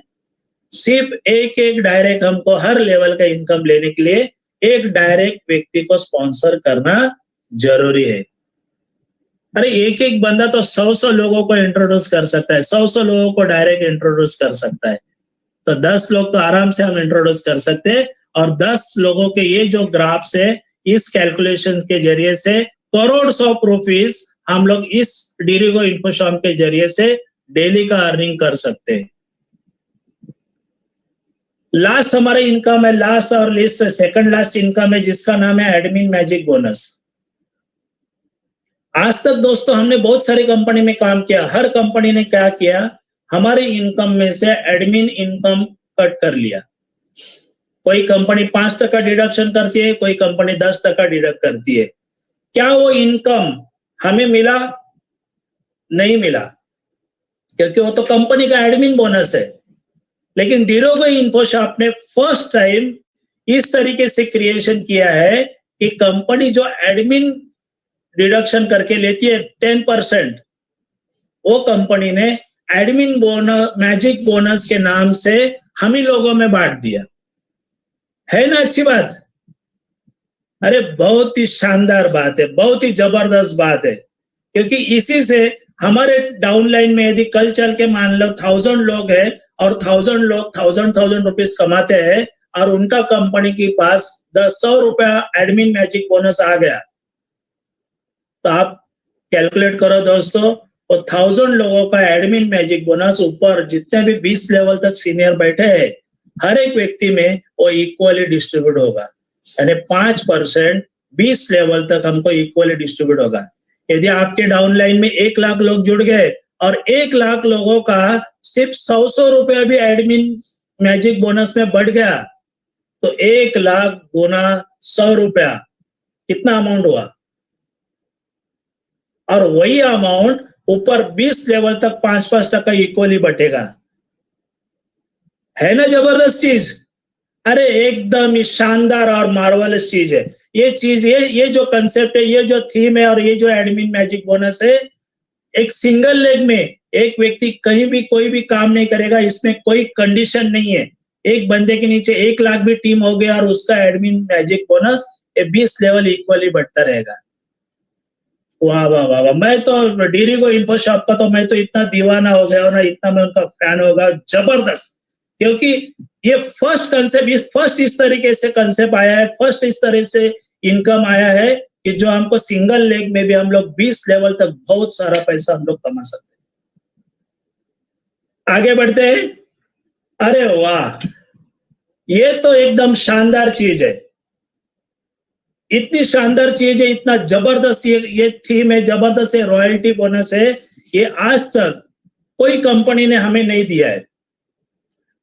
सिर्फ एक डायरेक्ट, हमको हर लेवल का इनकम लेने के लिए एक डायरेक्ट व्यक्ति को स्पॉन्सर करना जरूरी है। अरे एक बंदा तो 100 लोगों को इंट्रोड्यूस कर सकता है, 100 लोगों को डायरेक्ट इंट्रोड्यूस कर सकता है, तो 10 लोग तो आराम से हम इंट्रोड्यूस कर सकते हैं। और 10 लोगों के ये जो ग्राफ से, इस कैलकुलेशन के जरिए से करोड़ ऑफ रुपीज हम लोग इस डीरिगो इन्फोशॉप के जरिए से डेली का अर्निंग कर सकते हैं। लास्ट हमारा इनकम है, लास्ट और लिस्ट सेकंड लास्ट इनकम है, जिसका नाम है एडमिन मैजिक बोनस। आज तक दोस्तों हमने बहुत सारी कंपनी में काम किया, हर कंपनी ने क्या किया, हमारे इनकम में से एडमिन इनकम कट कर लिया। कोई कंपनी 5% डिडक्शन करती है, कोई कंपनी 10% डिडक्ट करती है। क्या वो इनकम हमें मिला? नहीं मिला, क्योंकि वो तो कंपनी का एडमिन बोनस है। लेकिन डिरोगो इन्फोशॉप ने फर्स्ट टाइम इस तरीके से क्रिएशन किया है कि कंपनी जो एडमिन डिडक्शन करके लेती है 10%, वो कंपनी ने एडमिन बोनस, मैजिक बोनस के नाम से हम ही लोगों में बांट दिया है ना। अच्छी बात, अरे बहुत ही शानदार बात है, बहुत ही जबरदस्त बात है, क्योंकि इसी से हमारे डाउनलाइन में यदि कल चल के मान लो 1000 लोग हैं और 1000 लोग 1000 रुपीस कमाते हैं और उनका कंपनी के पास 100 रुपया एडमिन मैजिक बोनस आ गया, तो आप कैलकुलेट करो दोस्तों, वो 1000 लोगों का एडमिन मैजिक बोनस ऊपर जितने भी 20 लेवल तक सीनियर बैठे हैं, हर एक व्यक्ति में वो इक्वली डिस्ट्रीब्यूट होगा। यानी 5% 20 लेवल तक हमको इक्वली डिस्ट्रीब्यूट होगा। यदि आपके डाउनलाइन में 1 लाख लोग जुड़ गए और 1 लाख लोगों का सिर्फ 100 रुपया भी एडमिन मैजिक बोनस में बढ़ गया, तो 1 लाख गुना 100 रुपया कितना अमाउंट हुआ, और वही अमाउंट ऊपर 20 लेवल तक 5-5% इक्वली बटेगा। है ना जबरदस्त चीज? अरे एकदम ही शानदार और मार्वलस चीज है ये चीज। ये जो कंसेप्ट है, ये जो थीम है और ये जो एडमिन मैजिक बोनस है, एक सिंगल लेग में एक व्यक्ति कहीं भी कोई भी काम नहीं करेगा, इसमें कोई कंडीशन नहीं है। एक बंदे के नीचे 1 लाख भी टीम हो गया और उसका admin magic bonus 20 level equally बढ़ता रहेगा। वाह वाह वाह वाह, मैं तो डिरोगो इन्फोशॉप का तो मैं तो इतना दीवाना हो गया हूं ना, इतना मैं उनका फैन हो गया, जबरदस्त। क्योंकि ये फर्स्ट कंसेप्ट, फर्स्ट इस तरीके से कंसेप्ट आया है, फर्स्ट इस तरह से इनकम आया है कि जो हमको सिंगल लेग में भी हम लोग 20 लेवल तक बहुत सारा पैसा हम लोग कमा सकते हैं। आगे बढ़ते हैं। अरे वाह, ये तो एकदम शानदार चीज है, इतनी शानदार चीज है, इतना जबरदस्त ये थीम है, जबरदस्त है, रॉयल्टी बोनस है। ये आज तक कोई कंपनी ने हमें नहीं दिया है।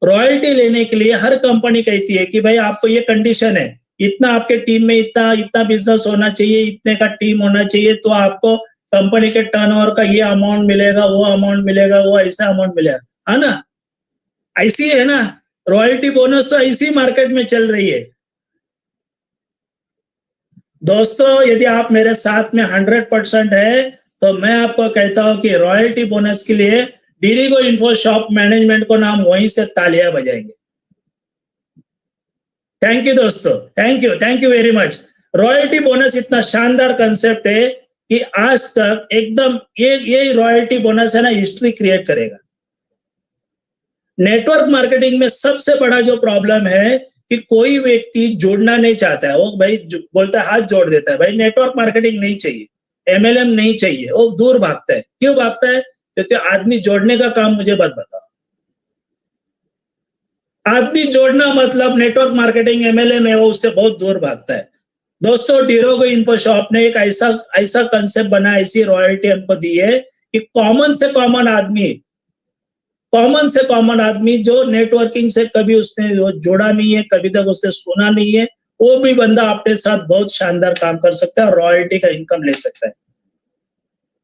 रॉयल्टी लेने के लिए हर कंपनी कहती है कि भाई आपको ये कंडीशन है, इतना आपके टीम में इतना बिजनेस होना चाहिए, इतने का टीम होना चाहिए, तो आपको कंपनी के टर्नओवर का ये अमाउंट मिलेगा, वो अमाउंट मिलेगा, वो ऐसा अमाउंट मिलेगा, है ना? ऐसी है ना, रॉयल्टी बोनस तो ऐसी मार्केट में चल रही है। दोस्तों यदि आप मेरे साथ में 100% है, तो मैं आपको कहता हूं कि रॉयल्टी बोनस के लिए डिरोगो इन्फोशॉप मैनेजमेंट को नाम वहीं से तालियां बजाएंगे। थैंक यू दोस्तों, thank you very much. Royalty bonus इतना शानदार कंसेप्ट है कि आज तक एकदम ये रॉयल्टी बोनस है ना, हिस्ट्री क्रिएट करेगा। नेटवर्क मार्केटिंग में सबसे बड़ा जो प्रॉब्लम है कि कोई व्यक्ति जोड़ना नहीं चाहता है, वो भाई बोलता है, हाथ जोड़ देता है, भाई नेटवर्क मार्केटिंग नहीं चाहिए, MLM नहीं चाहिए, वो दूर भागता है। क्यों भागता है? क्योंकि आदमी जोड़ने का काम मुझे मत बताओ। आदमी जोड़ना मतलब नेटवर्क मार्केटिंग MLM है, वो उससे बहुत दूर भागता है। दोस्तों डिरोगो इन्फोशॉप ने एक ऐसा कंसेप्ट बना, ऐसी रॉयल्टी हमको दी है कि कॉमन से कॉमन आदमी जो नेटवर्किंग से कभी उसने जोड़ा नहीं है, कभी तक उसने सुना नहीं है, वो भी बंदा अपने साथ बहुत शानदार काम कर सकता है और रॉयल्टी का इनकम ले सकता है।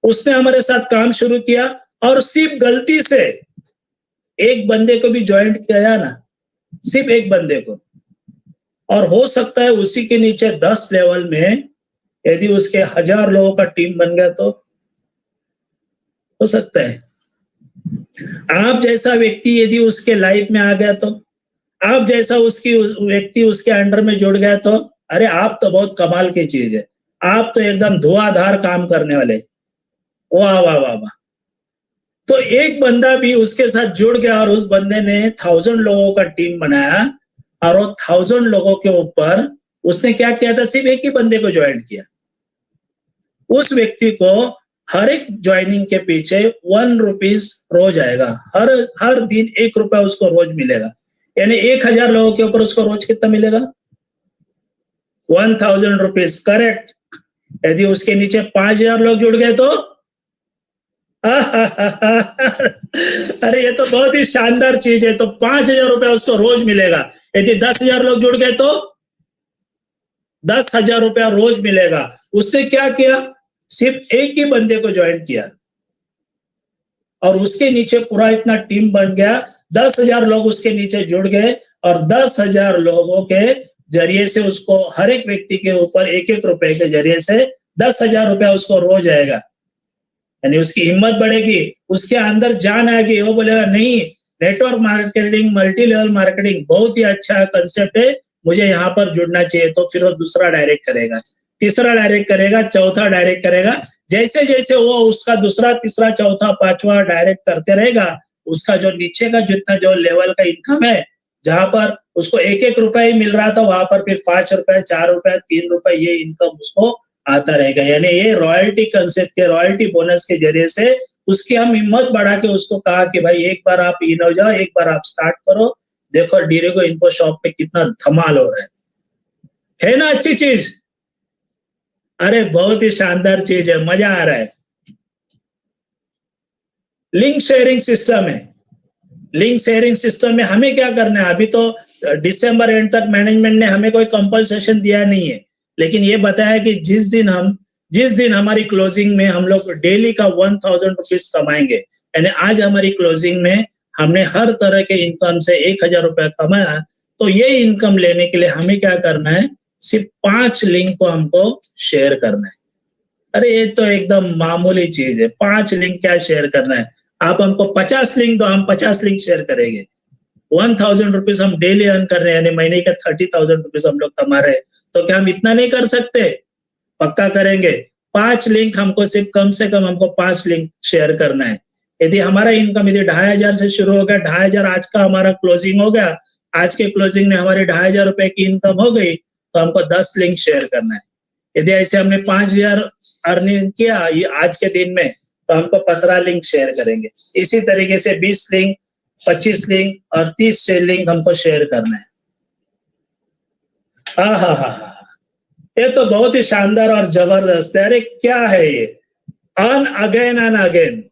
उसने हमारे साथ काम शुरू किया और सिर्फ गलती से एक बंदे को भी ज्वाइन किया ना, सिर्फ एक बंदे को, और हो सकता है उसी के नीचे 10 लेवल में यदि उसके 1000 लोगों का टीम बन गया तो हो सकता है। आप जैसा व्यक्ति यदि उसके लाइफ में आ गया तो, आप जैसा व्यक्ति उसके अंडर में जुड़ गया तो, अरे आप तो बहुत कमाल की चीज है, आप तो एकदम धुआंधार काम करने वाले। वाह वाह वाह वाह। तो एक बंदा भी उसके साथ जुड़ गया और उस बंदे ने 1000 लोगों का टीम बनाया और वो 1000 लोगों के ऊपर उसने क्या किया था, सिर्फ एक ही बंदे को ज्वाइन किया। उस व्यक्ति को हर एक ज्वाइनिंग के पीछे 1 रुपीज रोज आएगा, हर दिन 1 रुपया उसको रोज मिलेगा। यानी 1000 लोगों के ऊपर उसको रोज कितना मिलेगा? 1000 रुपीज, करेक्ट। यदि उसके नीचे 5000 लोग जुड़ गए तो अरे ये तो बहुत ही शानदार चीज है। तो 5000 रुपया उसको रोज मिलेगा। यदि 10,000 लोग जुड़ गए तो 10,000 रुपया रोज मिलेगा। उसने क्या किया? सिर्फ एक ही बंदे को ज्वाइन किया और उसके नीचे पूरा इतना टीम बन गया, 10,000 लोग उसके नीचे जुड़ गए और 10,000 लोगों के जरिए से उसको हर एक व्यक्ति के ऊपर 1-1 रुपए के जरिए से 10,000 रुपया उसको रोज आएगा। यानी उसकी हिम्मत बढ़ेगी, उसके अंदर जान आएगी, वो बोलेगा नहीं, network marketing, multi level marketing बहुत ही अच्छा कंसेप्ट है, मुझे यहाँ पर जुड़ना चाहिए। तो फिर वो दूसरा डायरेक्ट करेगा, तीसरा डायरेक्ट करेगा, चौथा डायरेक्ट करेगा। जैसे जैसे वो उसका दूसरा, तीसरा, चौथा, पांचवा डायरेक्ट करते रहेगा, उसका जो नीचे का जितना जो लेवल का इनकम है, जहां पर उसको 1-1 रुपया ही मिल रहा था, वहां पर फिर 5 रुपए, 4 रुपए, 3 रुपए ये इनकम उसको आता रहेगा। यानी ये रॉयल्टी कंसेप्ट के, रॉयल्टी बोनस के जरिए से उसकी हम हिम्मत बढ़ा के उसको कहा कि भाई एक बार आप इन हो जाओ, एक बार आप स्टार्ट करो, देखो डीरेगो इन्फो शॉप पे कितना धमाल हो रहा है ना? अच्छी चीज, अरे बहुत ही शानदार चीज है, मजा आ रहा है। लिंक शेयरिंग सिस्टम है। लिंक शेयरिंग सिस्टम में हमें क्या करना है? अभी तो दिसंबर एंड तक मैनेजमेंट ने हमें कोई कंपल्सेशन दिया नहीं है, लेकिन ये बताया कि जिस दिन हमारी क्लोजिंग में हम लोग डेली का 1000 रुपीज कमाएंगे, यानी आज हमारी क्लोजिंग में हमने हर तरह के इनकम से 1000 रुपया कमाया, तो ये इनकम लेने के लिए हमें क्या करना है? सिर्फ 5 लिंक को हमको शेयर करना है। अरे ये तो एकदम मामूली चीज है, 5 लिंक क्या शेयर करना है? आप हमको 50 लिंक दो, हम 50 लिंक शेयर करेंगे। 1000 रुपीज हम डेली अर्न कर रहे हैं, यानी महीने का 30,000 रुपीज हम लोग कमा रहे हैं, तो क्या हम इतना नहीं कर सकते? पक्का करेंगे। 5 लिंक हमको सिर्फ कम से कम हमको 5 लिंक शेयर करना है। यदि हमारा इनकम यदि 2500 से शुरू हो गया, 2500 आज का हमारा क्लोजिंग हो गया, आज के क्लोजिंग में हमारी 2500 रुपए की इनकम हो गई, तो हमको 10 लिंक शेयर करना है। यदि ऐसे हमने 5000 अर्निंग किया ये आज के दिन में, तो हमको 15 लिंक शेयर करेंगे। इसी तरीके से 20 लिंक, 25 लिंक और 30 लिंक हमको शेयर करना है। हा, ये तो बहुत ही शानदार और जबरदस्त है। अरे क्या है ये? Earn again and again.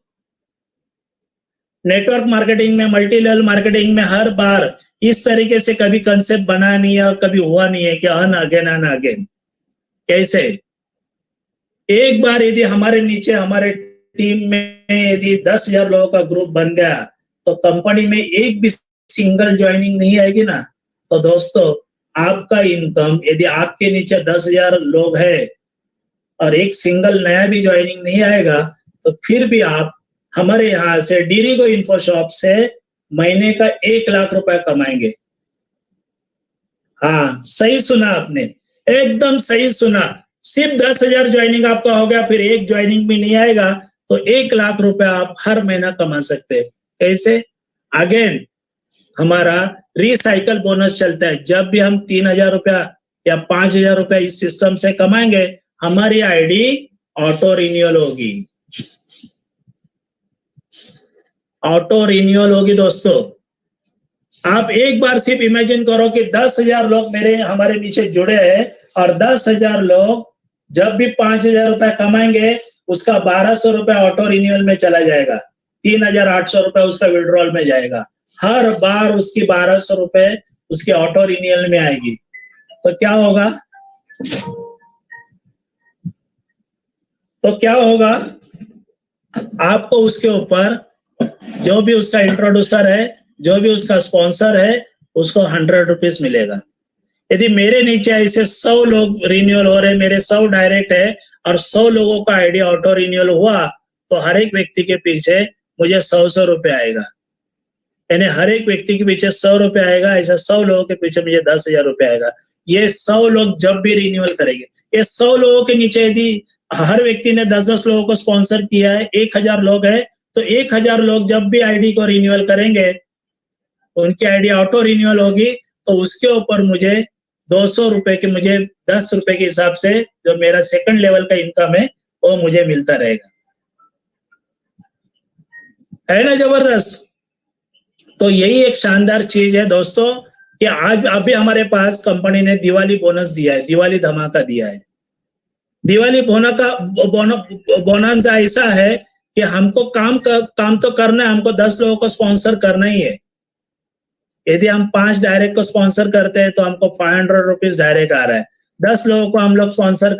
Network marketing में, मल्टी लेवल मार्केटिंग में हर बार इस तरीके से कभी कंसेप्ट बना नहीं है और कभी हुआ नहीं है कि अर्न अगेन एंड अगेन। कैसे? एक बार यदि हमारे नीचे हमारे टीम में यदि 10,000 लोगों का ग्रुप बन गया, तो कंपनी में एक भी सिंगल ज्वाइनिंग नहीं आएगी ना, तो दोस्तों आपका इनकम, यदि आपके नीचे 10,000 लोग हैं और एक सिंगल नया भी ज्वाइनिंग नहीं आएगा, तो फिर भी आप हमारे यहाँ से डीरेगो इन्फो शॉप से महीने का 1 लाख रुपए कमाएंगे। हाँ, सही सुना आपने, एकदम सही सुना। सिर्फ 10,000 ज्वाइनिंग आपका हो गया, फिर एक ज्वाइनिंग भी नहीं आएगा, तो 1 लाख रुपए आप हर महीना कमा सकते हैं। कैसे? अगेन हमारा रिसाइकल बोनस चलता है। जब भी हम 3,000 रुपया या 5,000 रुपया इस सिस्टम से कमाएंगे, हमारी आईडी ऑटो रिन्यूअल होगी। ऑटो रिन्यूअल होगी दोस्तों। आप एक बार सिर्फ इमेजिन करो कि 10,000 लोग हमारे नीचे जुड़े हैं और 10,000 लोग जब भी 5,000 रुपया कमाएंगे, उसका 1,200 रुपया ऑटो रिन्यूअल में चला जाएगा, 3,800 रुपया उसका विड्रॉल में जाएगा। हर बार उसकी 1,200 रुपए उसके ऑटो रिन्यूअल में आएगी। तो क्या होगा? आपको उसके ऊपर जो भी उसका इंट्रोड्यूसर है, जो भी उसका स्पॉन्सर है, उसको 100 रुपीज मिलेगा। यदि मेरे नीचे ऐसे 100 लोग रिन्यूअल हो रहे, मेरे 100 डायरेक्ट है और 100 लोगों का आईडी ऑटो रिन्यूअल हुआ, तो हर एक व्यक्ति के पीछे मुझे 100 रुपए आएगा। यानी हर एक व्यक्ति के पीछे 100 रुपए आएगा, ऐसा 100 लोगों के पीछे मुझे 10,000 रुपए आएगा। ये 100 लोग जब भी रिन्यूअल करेंगे, ये 100 लोगों के नीचे यदि हर व्यक्ति ने 10-10 लोगों को स्पॉन्सर किया है, 1000 लोग है, तो 1000 लोग जब भी आईडी को रिन्यूअल करेंगे, उनकी आईडी ऑटो रिन्यूअल होगी, तो उसके ऊपर मुझे 200 रुपए के, मुझे 10 रुपए के हिसाब से जो मेरा सेकंड लेवल का इनकम है वो मुझे मिलता रहेगा। है ना जबरदस्त? तो यही एक शानदार चीज है दोस्तों कि आज अभी हमारे पास कंपनी ने दिवाली बोनस दिया है, दिवाली धमाका दिया है। दिवाली बोनस ऐसा है कि हमको काम तो करना है, हमको 10 लोगों को स्पॉन्सर करना ही है। यदि हम 5 डायरेक्ट को स्पॉन्सर करते हैं तो हमको 500 रुपीज डायरेक्ट आ रहा है। 10 लोगों को हम लोग स्पॉन्सर